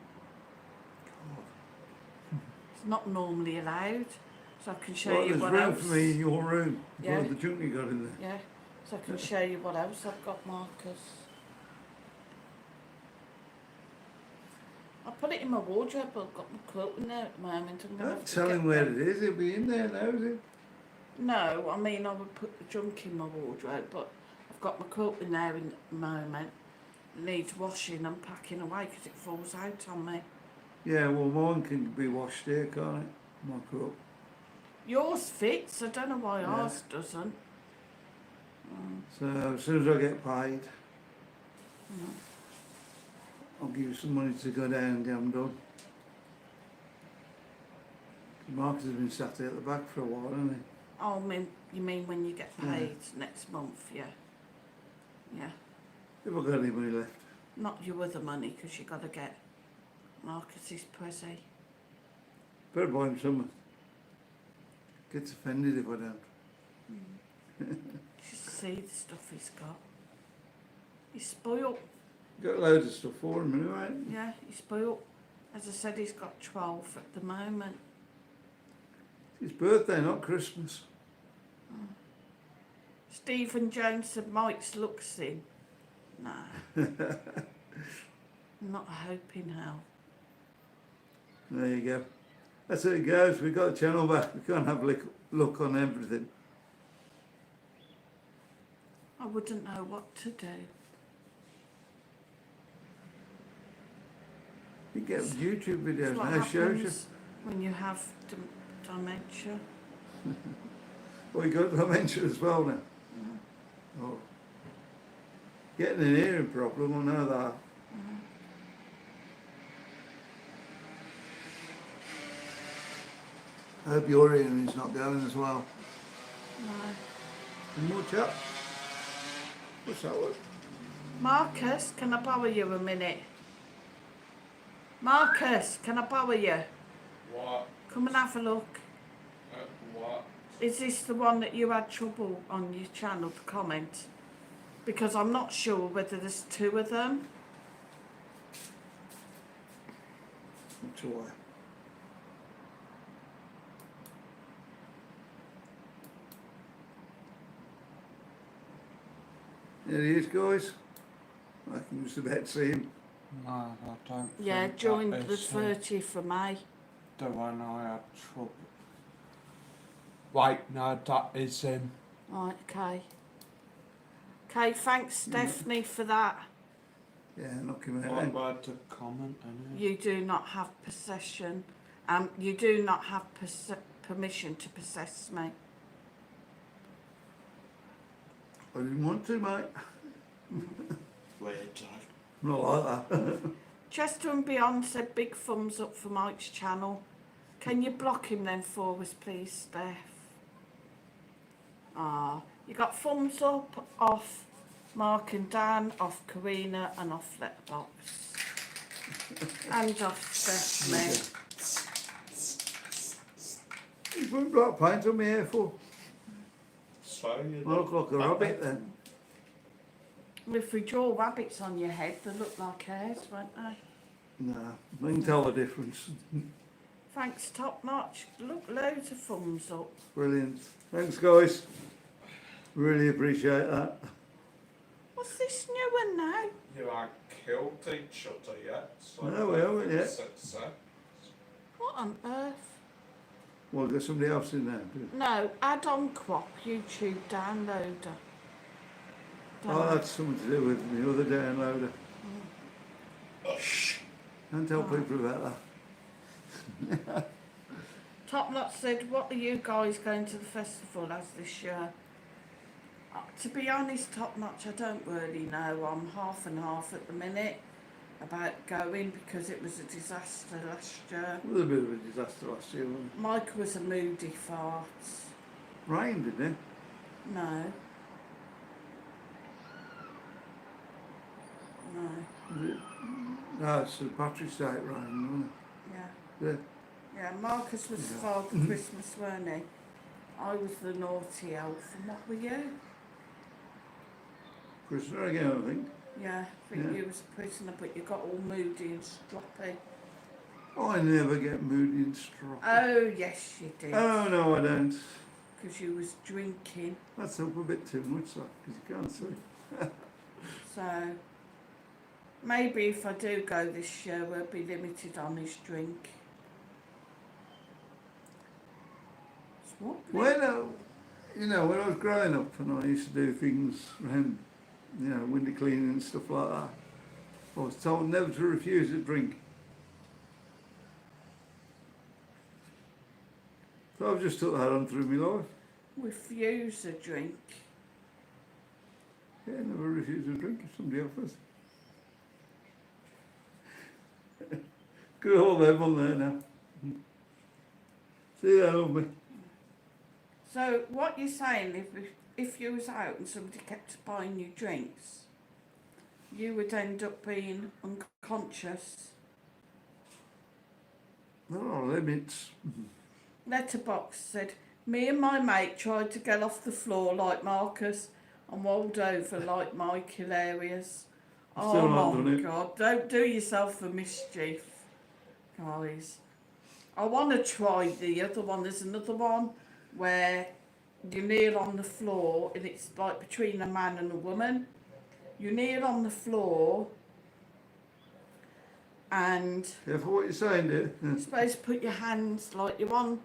It's not normally allowed, so I can show you there's what room else. for me in your room. Yeah. The junk you got in there. Yeah, so I can show you what else I've got, Marcus. I put it in my wardrobe, but I've got my quilt in there at the moment. I'm gonna have Don't to tell get him where that. it is. He'll be in there now, is he? No, I mean I would put the junk in my wardrobe, but I've got my quilt in there in the moment. It needs washing and packing away because it falls out on me. Yeah, well, mine can be washed here, can't it? My quilt. Yours fits, I don't know why Yeah. ours doesn't. So as soon as I get paid, I'll give you some money to go down and get them done. Marcus has been sat here at the back for a while, hasn't he? Oh, you mean when you get Yeah. paid next month, yeah. Yeah. Have I got any money left? Not your other money, because you got to get Marcus's prezi. Better buy him something. Gets offended if I don't. Just see the stuff he's got. He's spoilt. Got loads of stuff for him anyway. Yeah, he's spoilt. As I said, he's got 12 at the moment. It's his birthday, not Christmas. Stephen Jones said Mike's looks in. No. I'm not a hope in hell. There you go. That's how it goes. We've got the channel back. We can't have look on everything. I wouldn't know what to do. You get YouTube videos That's what now, shows you. happens when you have dementia. Well, you got dementia as well now. Oh. Getting an hearing problem, I know that. I hope your hearing's not going as well. No. Any more chat? What's that one? Marcus, can I borrow you a minute? Marcus, can I borrow you? What? Come and have a look. What? Is this the one that you had trouble on your channel to comment? Because I'm not sure whether there's two of them. much away. There he is, guys. I can just about see him. No, I don't Yeah, think joined that the is 30th of May. the one I had trouble. Wait, no, that is him. Right, okay. Okay, thanks Stephanie for that. Yeah, knock him out What then. about the comment anyway? You do not have possession. You do not have permission to possess me. I didn't want to, mate. Weird, Not like that. Chester and Beyond said big thumbs up for Mike's channel. Can you block him then for us, please, Steph? Ah, you got thumbs up off Mark and Dan, off Karina, and off Letterbox. And off Stephanie. You put black paint on my hair for? So you I look like a rabbit then. If we draw rabbits on your head, they look like hairs, won't they? Nah, I can tell the difference. Thanks, top notch. Look, loads of thumbs up. Brilliant. Thanks, guys. Really appreciate that. What's this new one now? You ain't killed each other yet. So No, we haven't yet. Success. What on earth? Well, there's somebody else in there. Too. No, add-on Quap YouTube downloader. Oh, that's something to do with the other downloader. Shh. Can't tell people about that. Top Notch said, what are you guys going to the festival as this year? To be honest, Top Notch, I don't really know. I'm half and half at the minute about going because it was a disaster last year. It was a bit of a disaster last year, wasn't Mike was a moody fart. it? Rained, didn't it? No. No. Was it? No, it's St Patrick's Day it rained, wasn't Yeah. it? Yeah, Marcus was Yeah. Father Christmas, weren't he? I was the naughty elf, and what were you? Prisoner again, I think. Yeah, I think Yeah. you was a prisoner, but you got all moody and stroppy. I never get moody and stroppy. Oh, yes, you did. Oh, no, I don't. Because you was drinking. That's up a bit too much, that, because you can't see. So, maybe if I do go this year, we'll be limited on his drink. What? Well, you know, when I was growing up and I used to do things around, you know, window cleaning and stuff like that, I was told never to refuse a drink. So I've just took that on through my life. Refuse a drink. Yeah, never refuse a drink if somebody offers. Good old them on there now. See you there, love me. So, what you're saying, if you was out and somebody kept buying you drinks, you would end up being unconscious. There are limits. Letterbox said, me and my mate tried to get off the floor like Marcus and rolled over like Mike. Hilarious. Still Oh not my done it. God, don't do yourself a mischief, guys. I want to try the other one. There's another one where you kneel on the floor and it's like between a man and a woman. You kneel on the floor and Careful what you're saying, dear. you're supposed to put your hands like you're on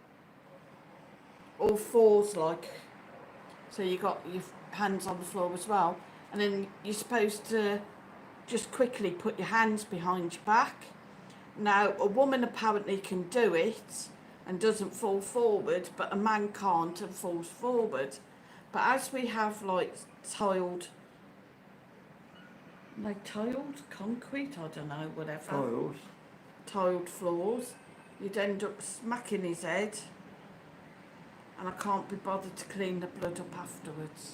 all fours, like, so you got your hands on the floor as well, and then you're supposed to just quickly put your hands behind your back. Now, a woman apparently can do it and doesn't fall forward, but a man can't and falls forward. But as we have like tiled concrete, I don't know, whatever, Tiles. tiled floors, you'd end up smacking his head, and I can't be bothered to clean the blood up afterwards.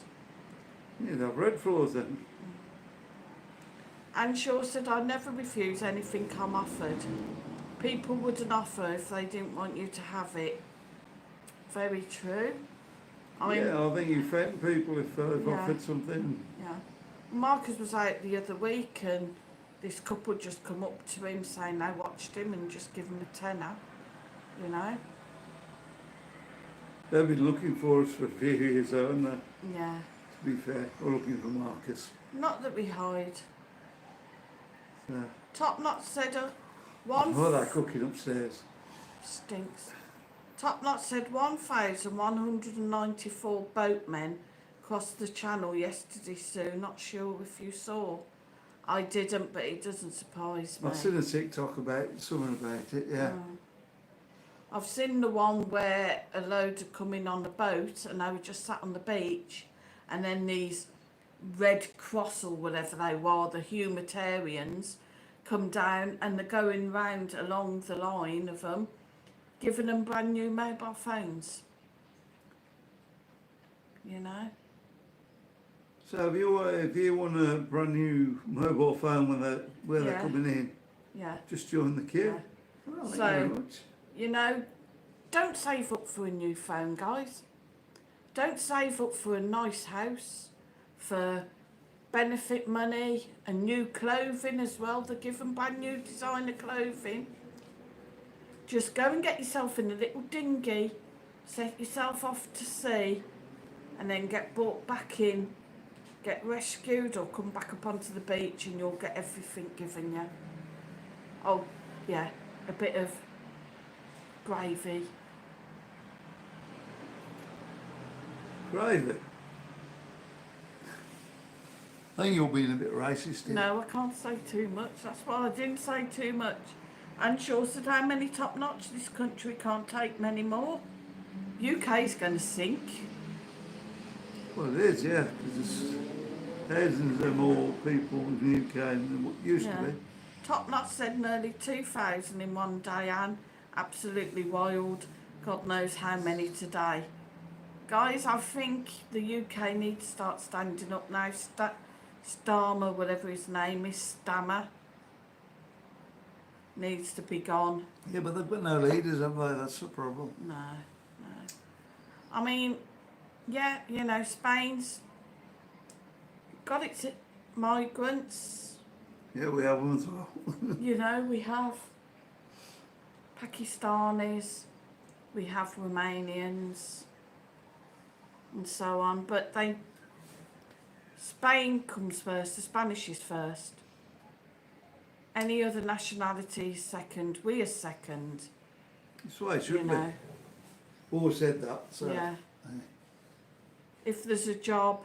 You'd have red floors then. And Shaw said, I never refuse anything I'm offered. People wouldn't offer if they didn't want you to have it. Very true. I mean, Yeah, I think you offend people if they've Yeah. offered something. yeah. Marcus was out the other week and this couple just come up to him saying they watched him and just give him a tenner, you know. They've been looking for us for a few years, haven't they? Yeah. To be fair, or looking for Marcus. Not that we hide. So, Top Knot said one. oh, they're cooking upstairs. Stinks. Top Knot said 1,194 boatmen crossed the channel yesterday, Sue. Not sure if you saw. I didn't, but it doesn't surprise me. I've seen a TikTok something about it, yeah. I've seen the one where a load had come in on a boat and they were just sat on the beach, and then these Red Cross or whatever they were, the humanitarians, come down and they're going round along the line of them, giving them brand new mobile phones. You know? So if you want a brand new mobile phone when they're Yeah. coming in, Yeah. just join the queue. Yeah. Well, thank So- you very much. You know, don't save up for a new phone, guys. Don't save up for a nice house, for benefit money and new clothing as well. They're giving brand new designer clothing. Just go and get yourself in a little dinghy, set yourself off to sea, and then get brought back in, get rescued or come back up onto the beach, and you'll get everything given you. Oh, yeah, a bit of gravy. Gravy. I think you're being a bit racist here. No, I can't say too much. That's why I didn't say too much. And Shaw said how many top notch this country can't take many more. UK's going to sink. Well, it is, yeah. There's thousands of more people in the UK than what used to be. Top notch said nearly 2,000 in one day, Anne. Absolutely wild. God knows how many today. Guys, I think the UK needs to start standing up now. Starmer, whatever his name is, Stammer, needs to be gone. Yeah, but they've got no leaders, have they? That's the problem. No. I mean, yeah, you know, Spain's got its migrants. Yeah, we have them as well. You know, we have Pakistanis, we have Romanians, and so on. But Spain comes first, the Spanish is first. Any other nationality is second, we are second. That's why it You should know, be. Always said that. So. yeah. If there's a job,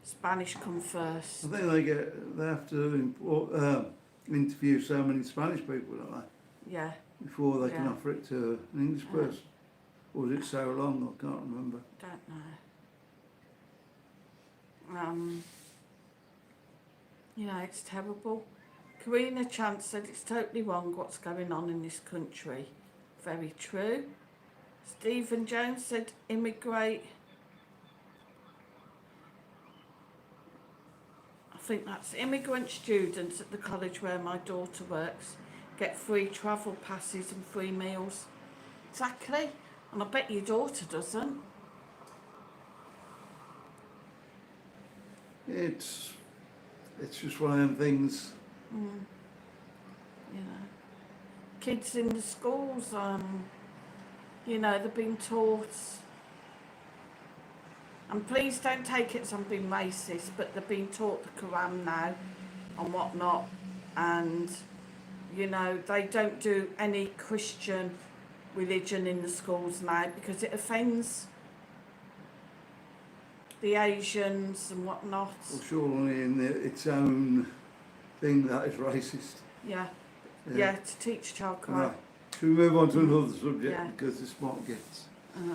Spanish come first. I think they have to interview so many Spanish people, don't they? Yeah, Before they can Yeah. offer it to an English person. Or was it so long? I can't remember. don't know. You know, it's terrible. Karina Chance said it's totally wrong what's going on in this country. Very true. Stephen Jones said immigrate. I think that's immigrant students at the college where my daughter works get free travel passes and free meals. Exactly. And I bet your daughter doesn't. It's just one of them things. You know, kids in the schools, you know, they've been taught, and please don't take it as I'm being racist, but they're being taught the Quran now and whatnot, and, you know, they don't do any Christian religion in the schools now because it offends the Asians and whatnot. Well, surely in its own thing that is racist. Yeah, yeah, to teach child Quran. Right. Should we move on to another subject Yeah. because this might get Uh-huh.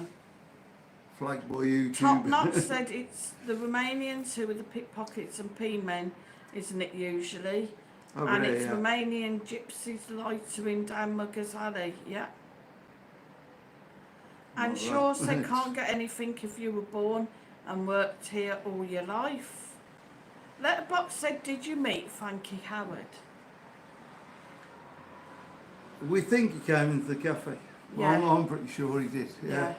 flagged by YouTube. Top Knot said it's the Romanians who are the pickpockets and P-men, isn't it usually? Over And there, it's yeah. Romanian gypsies loitering down Muggers Alley, yeah. And Not Shaw that. said can't get anything if you were born and worked here all your life. Letterbox said, did you meet Frankie Howard? We think he came into the cafe. Well, Yeah. I'm pretty sure he did. Yeah.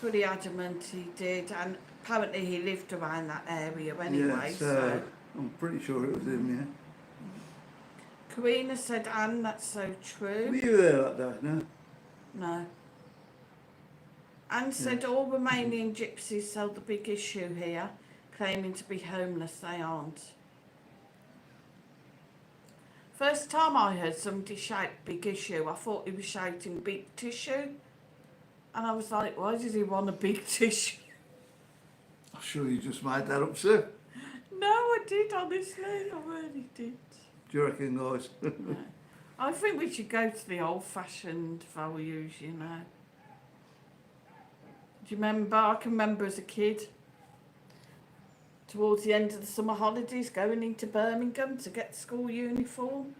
Pretty adamant he did, and apparently he lived around that area anyway, Yeah, so I'm pretty sure it was him. Karina said, Anne, that's so Were true. you there that day? No. No. Anne said all Romanian gypsies sell the big issue here, claiming to be homeless. They aren't. First time I heard somebody shout big issue, I thought he was shouting big tissue. And I was like, why does he want a big tissue? I'm sure you just made that up, sir. No, I did, honestly. I really did. Do you reckon, guys? No. I think we should go to the old-fashioned values, you know. Do you remember? I can remember as a kid, towards the end of the summer holidays, going into Birmingham to get school uniform.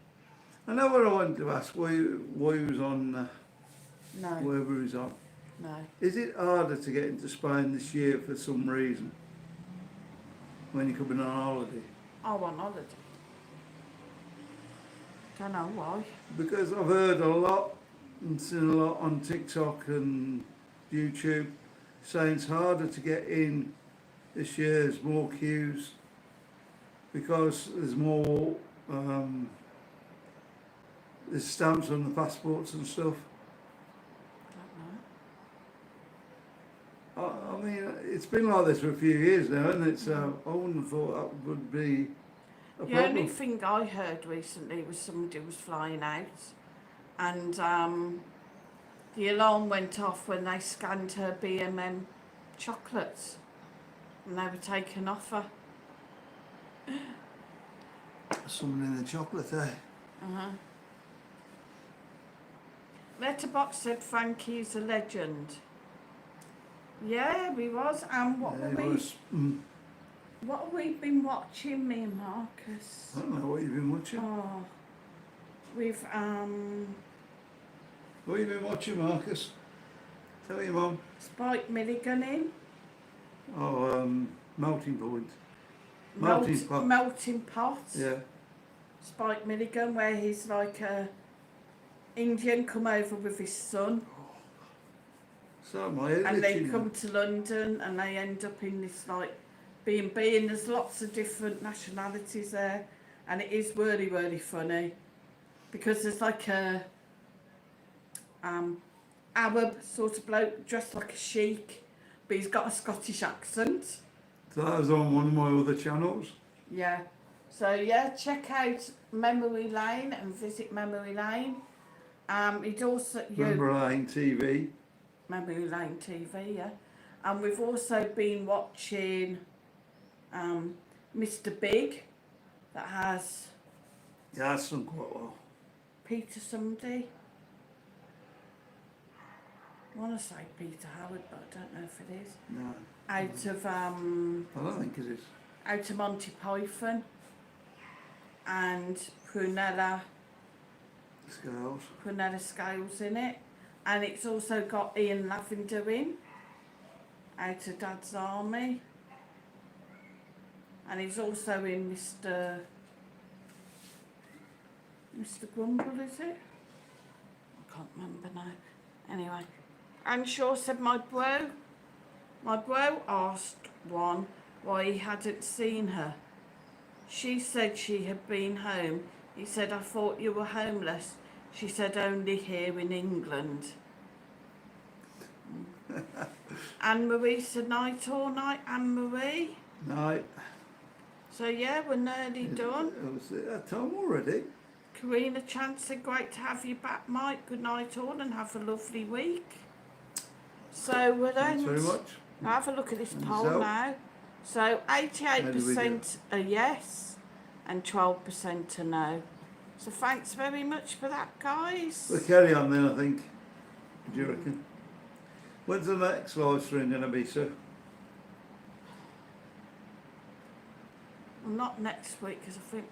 I know what I wanted to ask. Why he was on, No, wherever he's on. no. Is it harder to get into Spain this year for some reason? When you're coming on holiday? I want holiday. Don't know why. Because I've heard a lot and seen a lot on TikTok and YouTube saying it's harder to get in this year. There's more queues because there's more there's stamps on the passports and stuff. Don't know. I mean, it's been like this for a few years now, and it's I wouldn't have thought that would be a The only problem. thing I heard recently was somebody was flying out and the alarm went off when they scanned her B&M chocolates and they were taken off her. Something in the chocolate, eh? Uh-huh. Letterbox said Frankie's a legend. Yeah, he was. And what Yeah, were it we? was, What have we been watching, me and Marcus? I don't know what you've been watching. Oh, we've What have you been watching, Marcus? Tell your mum. Spike Milligan in. Oh, Melting Point. Melting Pot. Melting Pot. Yeah. Spike Milligan, where he's like a Indian come over with his son, So my head and they itching. come to London, and they end up in this like B&B, and there's lots of different nationalities there, and it is really, really funny, because there's like a Arab sort of bloke dressed like a sheik, but he's got a Scottish accent. So that was on one of my other channels. Yeah. So yeah, check out Memory Lane and visit Memory Lane. He'd also Remember Lane TV. Memory Lane TV, yeah. And we've also been watching Mr. Big, that has Yeah, that's done quite well. Peter somebody. I want to say Peter Howard, but I don't know if it is. No, Out of I don't think it is. out of Monty Python and Prunella Scales in it, and it's also got Ian Lavender in, out of Dad's Army, and he's also in Mr. Grumble, is it? I can't remember now. Anyway, Anne Shaw said my bro asked one why he hadn't seen her. She said she had been home. He said, I thought you were homeless. She said, only here in England. Anne-Marie said, night all night, Anne-Marie. Night. So yeah, we're nearly done. It was at that time already. Karina Chan said, great to have you back, Mike. Good night all and have a lovely week. So we're Thanks very then much. have a look at this And poll yourself? now. So How did we do? 88% are yes and 12% are no. So thanks very much for that, guys. We'll carry on then, I think. Do you reckon? When's the next live stream going to be, sir? Well, not next week, because I think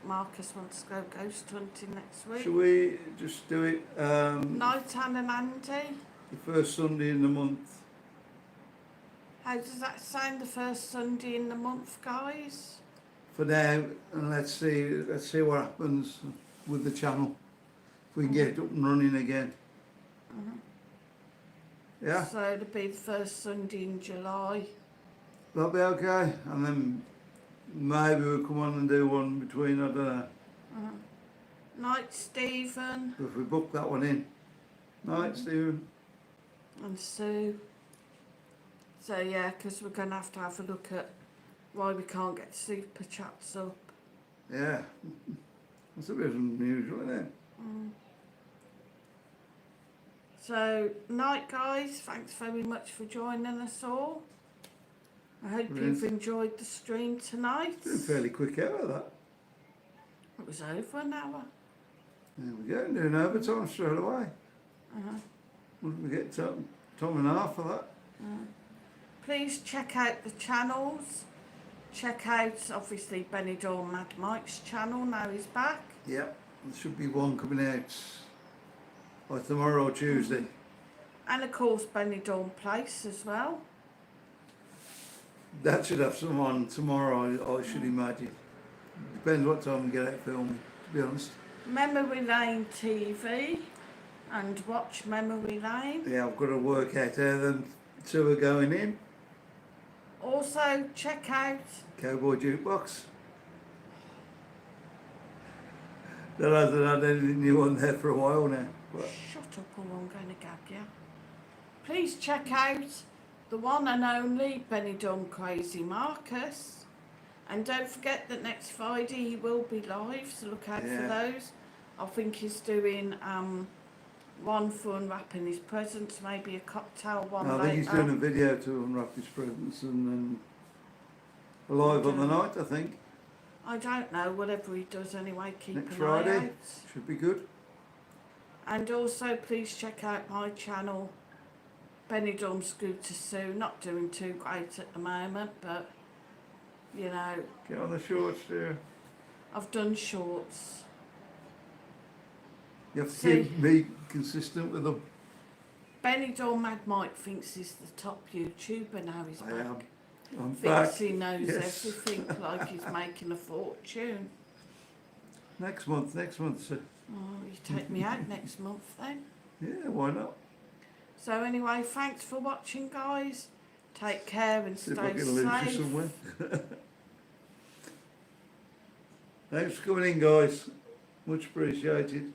Marcus wants to go ghost hunting next week. Shall we just do it Night Anne and Andy. the first Sunday in the month? How does that sound, the first Sunday in the month, guys? For now, and let's see what happens with the channel. If we can get it up and running again. Yeah, So it'll be the first Sunday in July. that'll be okay. And then maybe we'll come on and do one between, I don't know. Night, Stephen If we book that one in. Night, Stephen. and Sue. So yeah, because we're going to have a look at why we can't get super chats up. Yeah. That's a bit unusual, isn't it? So, night guys, thanks very much for joining us all. I hope Brilliant. you've enjoyed the stream tonight. It's been a fairly quick hour, that. It was over an hour. There we go, doing overtime straight away. Uh-huh. Wouldn't we get time and a half for that? Please check out the channels. Check out, obviously, BENIDORM MAD Mike's channel, now he's back. Yep, there should be one coming out by tomorrow or Tuesday. And of course, BENIDORM Place as well. That should have some on tomorrow, I should imagine. Depends what time we get out filming, to be honest. Memory Lane TV and watch Memory Lane. Yeah, I've got to work out how them two are going in. Also, check out Cowboy Jukebox. There hasn't had anything new on there for a while now. But shut up or I'm going to gag you. Please check out the one and only BENIDORM Crazy Marcus. And don't forget that next Friday he will be live, so look out for those. I think he's doing one for unwrapping his presents, maybe a cocktail one I later. think he's doing a video to unwrap his presents and then live on the night, I think. I don't know, whatever he does anyway, keep Next an Friday. eye out. Should be good. And also please check out my channel, BENIDORM Scooter Sue. Not doing too great at the moment, but you know. Get on the shorts there. I've done shorts. You have to See. keep me consistent with them. BENIDORM Mad Mike thinks he's the top YouTuber now he's I back. am. I'm Thinks back. he knows Yes. everything, like he's making a fortune. Next month, sir. Oh, you take me out next month then. Yeah, why not? So anyway, thanks for watching guys. Take care and See if I stay can lose you safe. somewhere. Thanks for coming in, guys. Much appreciated.